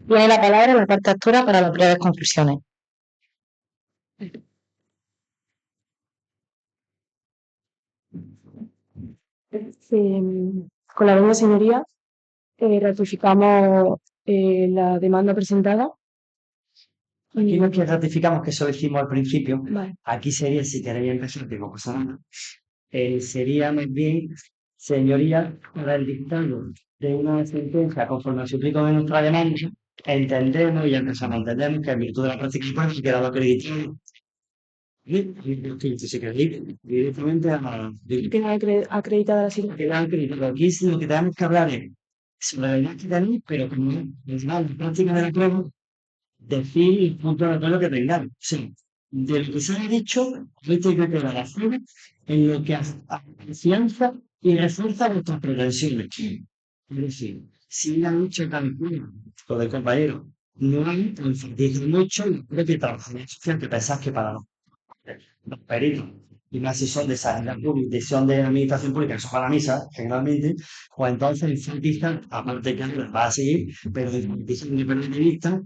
la palabra la parte actora para las breves conclusiones. Con la misma señoría, ratificamos la demanda presentada. Aquí no es que ratificamos que eso decimos al principio. Vale. Aquí sería, si queréis empezar, digo, pues nada. Sería más bien, señorías, para el dictado de una sentencia conforme al suplico de nuestra demanda, entendemos y empezamos a entender que en virtud de la práctica ha quedado acreditado. Y si queréis, directamente a la. Queda acreditada la situación. Queda acreditado. Aquí lo que tenemos que hablar es sobre la idea que tenéis, pero como es la práctica de la prueba, decir el punto de acuerdo que tengáis. Sí. De lo que se ha dicho, hoy tengo que dar acción en lo que afianza y refuerza vuestras pretensiones. Es decir, si han dicho tal cosa, lo del compañero, no han enfatizado mucho en la propia trabajación social que pensáis que para los peritos, y más si son de sanidad pública, si son de administración pública, que son para misa, generalmente, pues entonces enfatizan, aparte que les va a seguir, pero enfatizan de punto de vista.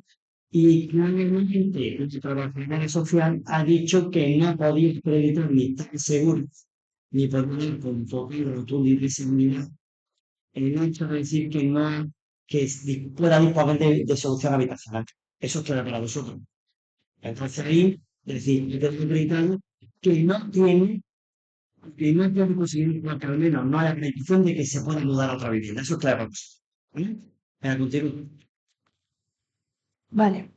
Y claramente el trabajador social ha dicho que no podía acreditar ni tan seguro, ni poder con total rotundidad y seguridad el hecho de decir que no, pueda disponer de solución habitacional. Eso es claro para vosotros. Entonces ahí, es decir, yo tengo acreditado que no puede conseguir, porque al menos no hay acreditación de que se pueda mudar a otra vivienda. Eso es claro para vosotros. ¿Vale? Venga, continúo. Vale.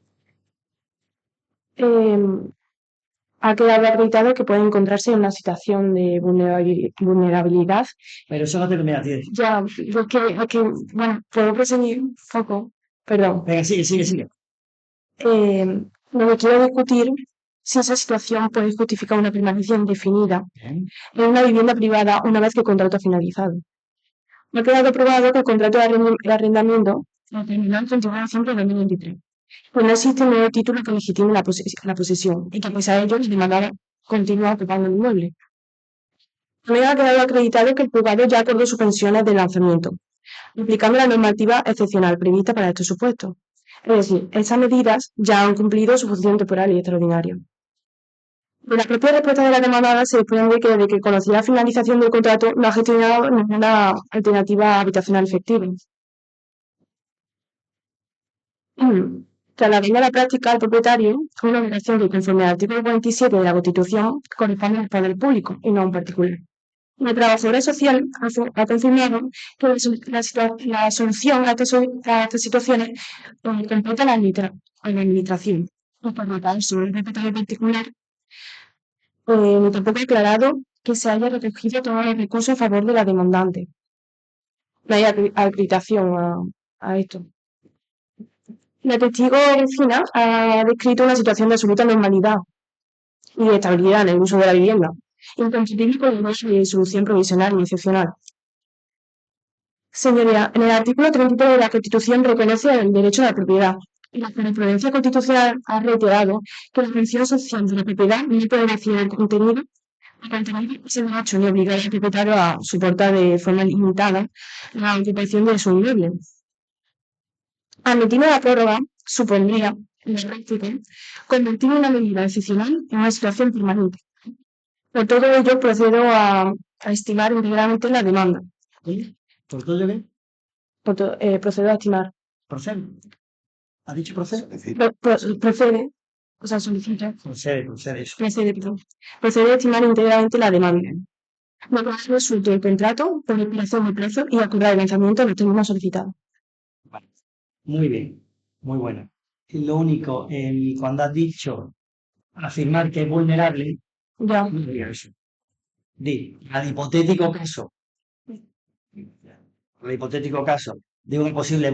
Ha quedado acreditado que puede encontrarse en una situación de vulnerabilidad. Pero eso no te termina, tío. Ya, bueno, puedo proseguir un poco, perdón. Venga, sigue. Lo que quiero discutir si esa situación puede justificar una permanencia indefinida Bien. en una vivienda privada una vez que el contrato ha finalizado. Ha quedado probado que el contrato de arrendamiento terminó el 31 de diciembre de 2023. Pues no existe un nuevo título que legitime la posesión y que pese a ello la demandada continúa ocupando el inmueble. También ha quedado acreditado que el juzgado ya acordó suspensiones de lanzamiento, aplicando la normativa excepcional prevista para estos supuestos. Es decir, estas medidas ya han cumplido su función temporal y extraordinaria. De la propia respuesta de la demandada se desprende que desde que conocía la finalización del contrato no ha gestionado ninguna alternativa habitacional efectiva. Trasladando a la práctica al propietario una obligación que, conforme al artículo 47 de la Constitución, corresponde al poder público y no a un particular. La trabajadora social ha confirmado que la solución a estas situaciones compete a la administración. Y por lo tanto, sobre el propietario particular, ni tampoco ha aclarado que se haya recogido todos los recursos a favor de la demandante. No hay acreditación a esto. La testigo vecina ha descrito una situación de absoluta normalidad y de estabilidad en el uso de la vivienda, incompatible con el uso de solución provisional y excepcional. Señoría, en el artículo 33 de la Constitución reconoce el derecho a la propiedad y la jurisprudencia constitucional ha reiterado que la función social de la propiedad no puede decir el contenido ese derecho ni obligar al propietario a soportar de forma limitada la ocupación de su inmueble. Admitir la prórroga supondría, en la práctica, convertir una medida excepcional en una situación permanente. Por todo ello, procedo a estimar íntegramente la demanda. ¿Por todo qué? Procedo a estimar. ¿Procede? ¿Ha dicho procede? Procede, o sea, solicita. Procede eso. Procede a estimar íntegramente la demanda. Lo que ha resuelto el contrato por expiración de plazo y acordar el lanzamiento de los términos solicitados. Vale. Muy bien, muy bueno. Y lo único, cuando has dicho afirmar que es vulnerable, Ya. no diga eso. Di, al hipotético caso de una posible,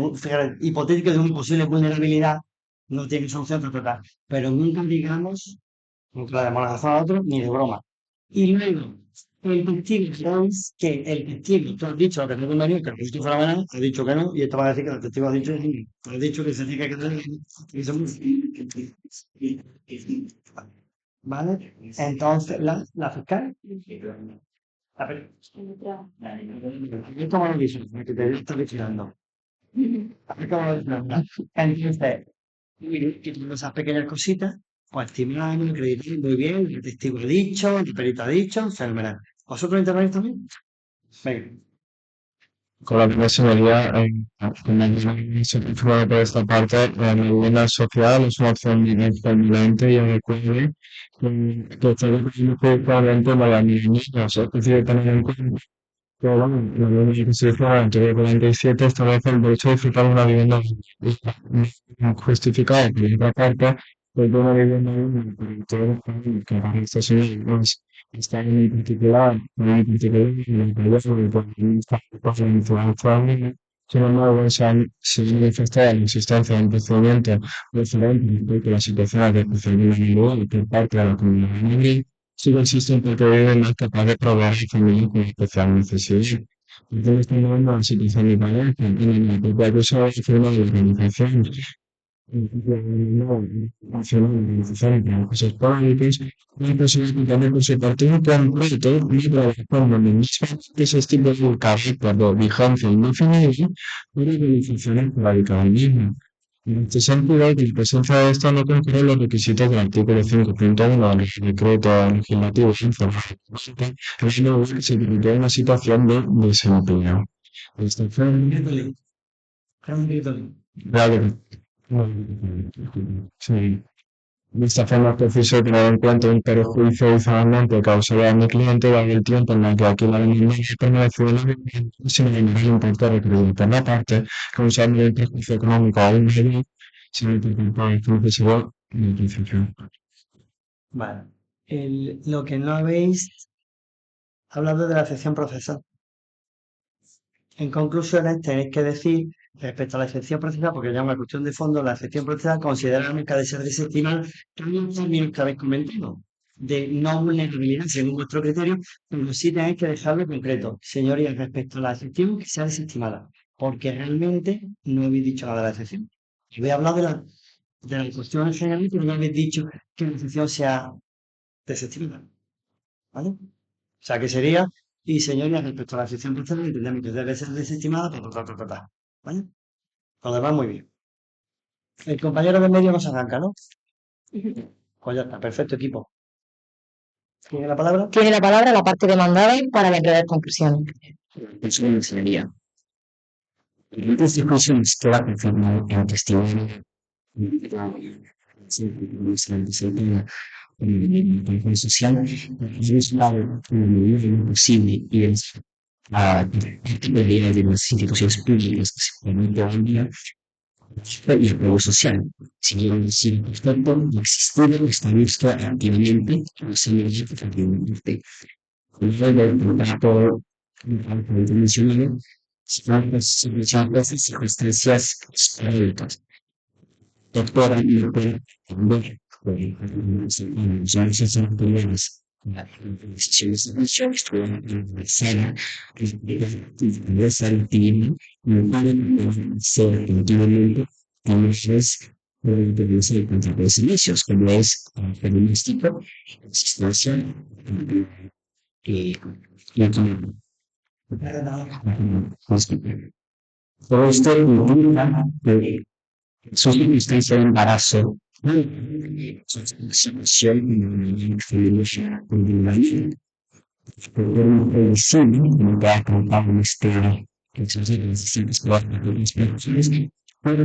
hipotético de una posible vulnerabilidad, no tiene solución total. Pero nunca digamos, nunca la demos a otro, ni de broma. Y luego, el testigo es que el testigo, tú has dicho lo que no convenía, que el testigo fuera banal, has dicho que no, y esto va a decir que el testigo ha dicho que se tiene que hacer. ¿Vale? Entonces, la fiscal. ¿Cómo lo dices? Que te estoy vigilando. ¿Cómo lo dices? Entonces, esas pequeñas cositas, pues estimamos, acreditamos muy bien, el testigo ha dicho, el perito ha dicho, fenomenal. ¿Vosotros intervenís también? Venga. Con la primera señoría, como se confirma por esta parte, la vivienda social es una opción permanente y adecuada que está definido claramente para niños, es decir, tener en cuenta que bueno, la ley de justicia del artículo 47 establece el derecho a disfrutar de una vivienda justificada por otra parte, pues de una vivienda por todo que para esta señora está muy particular, en el periodo de la influencia. Sin embargo, se manifiesta la existencia de un procedimiento referente respecto a la situación de procedimiento individual por parte de la Comunidad de Madrid, sí que existe un propio vivienda capaz de proveer a familias con especial necesidad. Entonces, estamos hablando de la situación de pareja, en la propia cosa de firma de organización, nacional de organización entre cosas políticas, una persona que también por su partido concreto, no de forma misma, que se estipula un carácter de vigencia indefinida, una organización radical misma. En este sentido, en presencia de esta no concurren los requisitos del artículo 5.1 del decreto legislativo informático, es no se permite una situación de desempleo. Esta forma, claro, sí. De esta forma es preciso tener en cuenta un perjuicio adicionalmente causado a mi cliente dado el tiempo en el que aquí la demanda permaneció en la vivienda sin ningún importe requerido por la parte, causando el perjuicio económico aún mayor sin el perjuicio excesivo del principio. Vale. Lo que no habéis hablado de la excepción procesal. En conclusiones, tenéis que decir, respecto a la excepción procesal, porque ya es una cuestión de fondo, la excepción procesal considera que ha de ser desestimada también términos que habéis comentado, de no vulnerabilidad según vuestro criterio, pero sí tenéis que dejarlo concreto. Señorías, respecto a la excepción, que sea desestimada, porque realmente no habéis dicho nada de la excepción. Os voy a hablar de la cuestión en general, pero no habéis dicho que la excepción sea desestimada. ¿Vale? O sea, que sería, y señorías, respecto a la excepción procesal, entendemos que debe ser desestimada, ¿vale? Lo demás muy bien. El compañero de medio nos arranca, ¿no? Pues ya está, perfecto equipo. ¿Tiene la palabra? Tiene la palabra la parte demandada para la breve conclusión. Eso me enseñaría. Estas discusiones queda confirmado en el testimonio el social es la medida posible y es la actividad de las instituciones públicas que se permite hoy en día y el juego social. Si bien sin perfecto no existido, está visto activamente, no se necesita efectivamente. Luego del contrato mencionado, ciertas circunstancias históricas. Doctora y doctora también ya se son problemas. La organización estuvo en la sala, de ser tiene, no pueden ser continuamente, entonces, deben ser contra los inicios, como es feminista, existencia, y todo esto implica que su circunstancia de embarazo, su situación familiar, previsible, como que ha contado en esos decisiones que van a hacer las personas, pero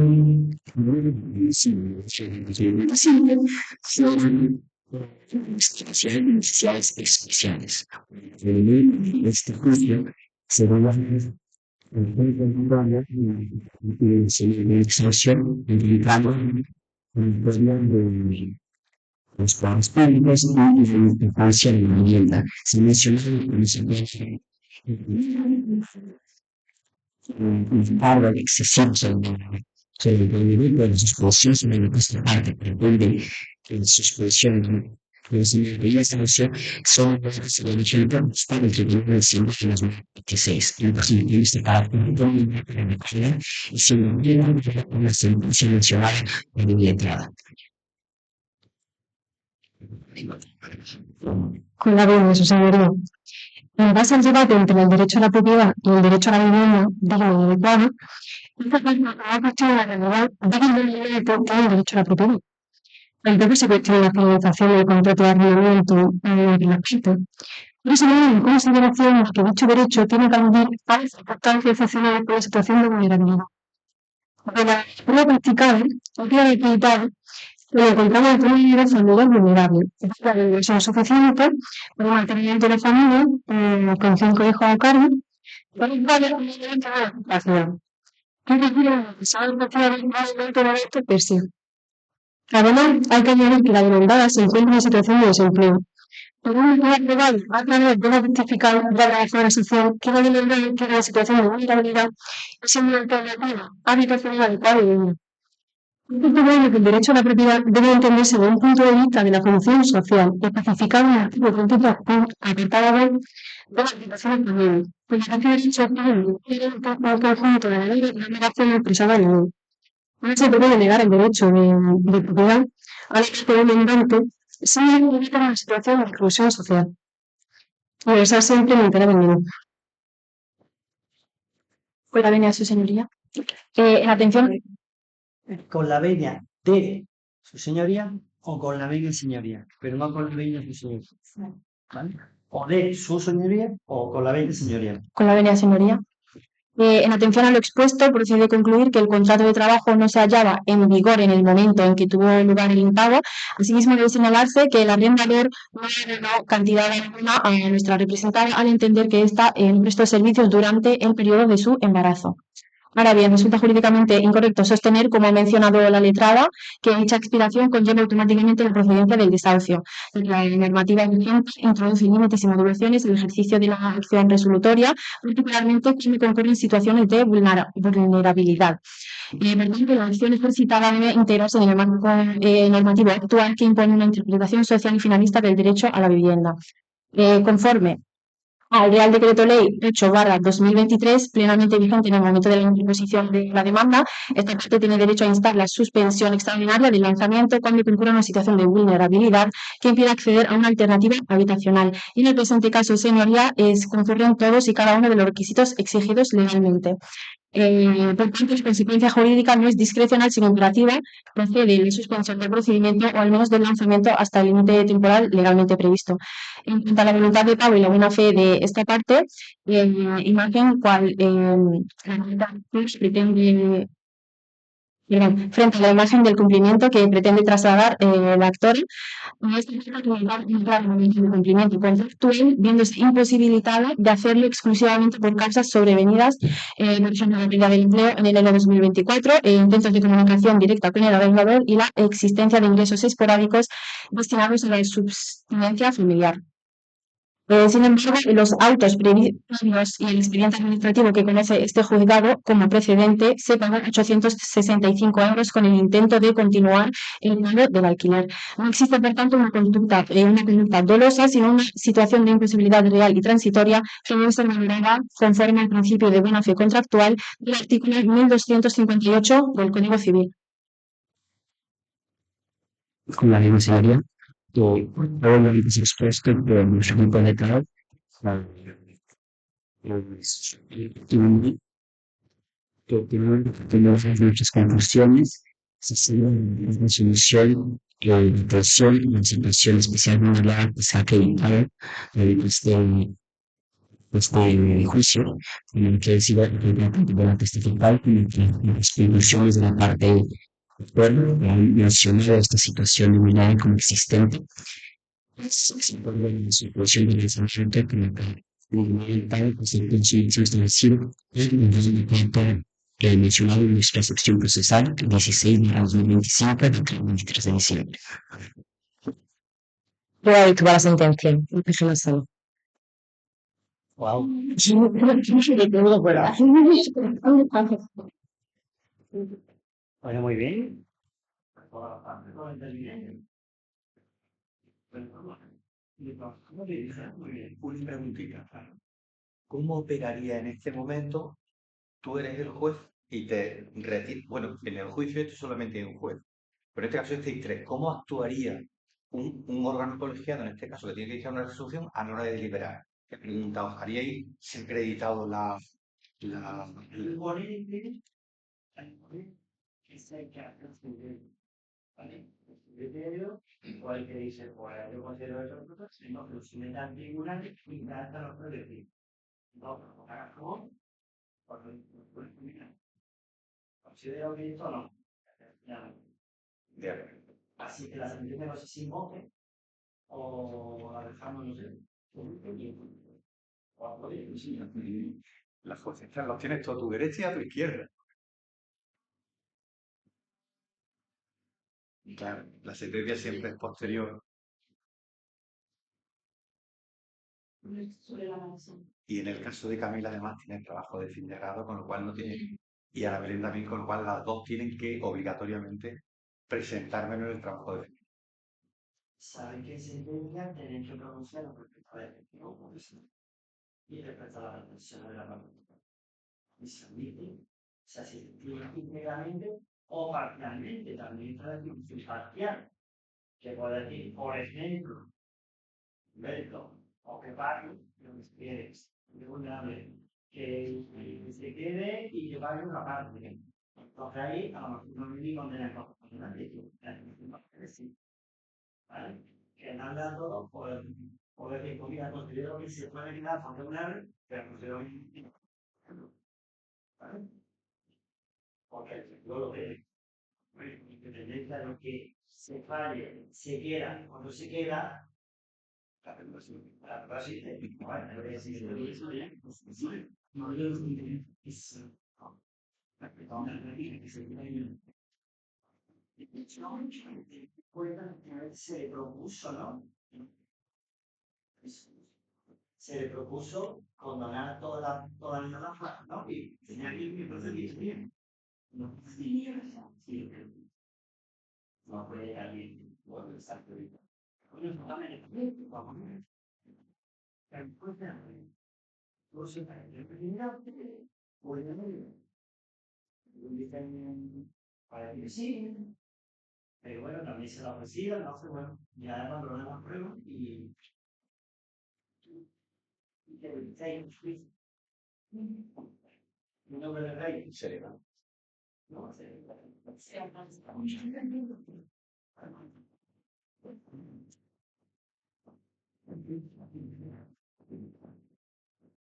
necesidades especiales. Este juicio se va a extorsión, implicando de los planes públicos y la importancia de la vivienda. Se menciona un pago excesivo sobre el movimiento de sus posiciones en nuestra parte, pero donde sus posiciones y esta noción son de vigente para el tribunal de diciembre de 2026. El posibilista para la y se envió una sentencia mencionada en mi entrada. Con la de su señoría. En base al debate entre el derecho a la propiedad y el derecho a la vivienda digno y adecuado, esta es cuestión de la realidad digno y adecuado del derecho a la propiedad. Entonces se cuestiona la finalización del contrato de arrendamiento en el aspecto. Por eso, en consideración que dicho derecho tiene que aludir a las circunstancias excepcionales por la situación de vulnerabilidad. De la prueba practicada, queda acreditado que lo encontramos en una unidad familiar vulnerable, es decir, la inversión suficiente por el mantenimiento de la familia, con 5 hijos a cargo, para el cual una de ocupación. ¿Qué requiere la necesidad de un de esto per se? Además, hay que añadir que la demandada se encuentra en situación de desempleo. Pero una vez aprobado a través de la justificada de la declaración que la demandada queda en situación de vulnerabilidad es una alternativa habitacional adecuada y digna. Bueno, que el derecho a la propiedad debe entenderse desde un punto de vista de la función social, especificado en el artículo 33, apartado B de las obligaciones comunes, pues la derecho tiene un conjunto de leyes y obligaciones expresadas en la ley. No se puede negar el derecho de propiedad a la que demandante sin evitar una situación de exclusión social. Y esa siempre en interés del menor. Pues la venia, su señoría. En atención, Con la venia de su señoría o con la venia señoría, pero no con la venia de su señoría. ¿Vale? O de su señoría o con la venia señoría. con la venia, señoría. En atención a lo expuesto, procede a concluir que el contrato de trabajo no se hallaba en vigor en el momento en que tuvo lugar el impago. Asimismo, debe señalarse que el arrendador no ordenó cantidad alguna a nuestra representada al entender que ésta prestó servicios durante el periodo de su embarazo. Ahora bien, resulta jurídicamente incorrecto sostener, como ha mencionado la letrada, que dicha expiración conlleva automáticamente la procedencia del desahucio. La normativa vigente introduce límites y modulaciones en el ejercicio de la acción resolutoria, particularmente cuando concurren situaciones de vulnerabilidad. Por tanto, la acción ejercitada debe integrarse en el marco normativo actual que impone una interpretación social y finalista del derecho a la vivienda. Conforme al Real Decreto Ley 8/2023, plenamente vigente en el momento de la interposición de la demanda, esta parte tiene derecho a instar la suspensión extraordinaria del lanzamiento cuando concurra una situación de vulnerabilidad que impida acceder a una alternativa habitacional. Y en el presente caso, señoría, concurren todos y cada uno de los requisitos exigidos legalmente. Por tanto, su consecuencia jurídica no es discrecional, sino imperativa, procede la suspensión del procedimiento o al menos del lanzamiento hasta el límite temporal legalmente previsto. En cuanto a la voluntad de pago y la buena fe de esta parte, imagen cual la pretende frente a la imagen del cumplimiento que pretende trasladar el actor, no es un cumplimiento contractual, viéndose imposibilitada de hacerlo exclusivamente por causas sobrevenidas, por ejemplo, la pérdida del empleo en enero de 2024, intentos de comunicación directa con el arrendador y la existencia de ingresos esporádicos destinados a la subsistencia familiar. Sin embargo, los autos previos y el expediente administrativo que conoce este juzgado como precedente se pagan 865 euros con el intento de continuar el pago del alquiler. No existe, por tanto, una conducta dolosa, sino una situación de imposibilidad real y transitoria que debe ser valorada conforme al principio de buena fe contractual del artículo 1258 del Código Civil. Con la misma señoría, que todo lo que se expuesto por nuestro grupo de trabajo, tenemos muchas conclusiones, se sigue la resolución, presión y la situación especialmente la que se ha acreditado este juicio, en el que se va a testificar que las conclusiones de la parte bueno, mencionar esta situación nominada como existente. Se pone en la situación de la gente que tal, pues el coincidencia establecido en el punto mencionado en nuestra sección procesal, 16/2025, del 23 de diciembre. Voy a dictar la sentencia. Déjala solo. Wow. Oye, muy bien. Una preguntita. ¿Cómo operaría en este momento? Tú eres el juez y te retiras. Bueno, en el juicio esto solamente hay un juez. Pero en este caso estáis tres. ¿Cómo actuaría un órgano colegiado, en este caso, que tiene que dictar una resolución a la hora de deliberar? Te pregunta, ¿os haríais acreditado el ¿vale? El criterio, o el que dice, pues yo considero eso fruto, sino que los metan tribunales y tratan los proyectos. No, no hagas como, porque considero que esto no. Ya, así que la sentencia no sé si invoque o la dejamos, no sé. O a poder, sí. Las conciencias los tienes tú a tu derecha y a tu izquierda. Y claro, la sentencia siempre es posterior. Y en el caso de Camila, además, tiene el trabajo de fin de grado, con lo cual no tiene. Y a la Belén también, con lo cual las dos tienen que obligatoriamente presentármelo en el trabajo de fin. Saben que sentencia tienen que pronunciar respecto a la efectivo y respecto a la pretensión de la participación. Y se admite, o sea, si íntegramente o parcialmente, también está la definición parcial, que puede decir, por ejemplo, mérito o que pague lo que quieres, vulnerable, que se quede y que pague una parte. Entonces ahí a lo mejor no me condena proporcional, sí, ¿vale? Que darle a todos por decir, pues mira, considero que se puede quitar por vulnerable, pero considero que ¿vale? Porque yo lo que independencia de lo que se falle, se quiera o no se quiera, la verdad sí, bueno, si se lo hizo bien, pues sí, no yo es se le propuso, ¿no? Se le propuso condonar toda la raza, ¿no? Y tenía que ir entonces bien. No, sí, no puede alguien, bueno, exacto. Bueno, no también, vamos a ver. Después de entonces, dicen para que sí, pero bueno, también se la ofrecía, entonces bueno, ya abandoné la prueba y que el 6 mi nombre de rey, serio. No, serio.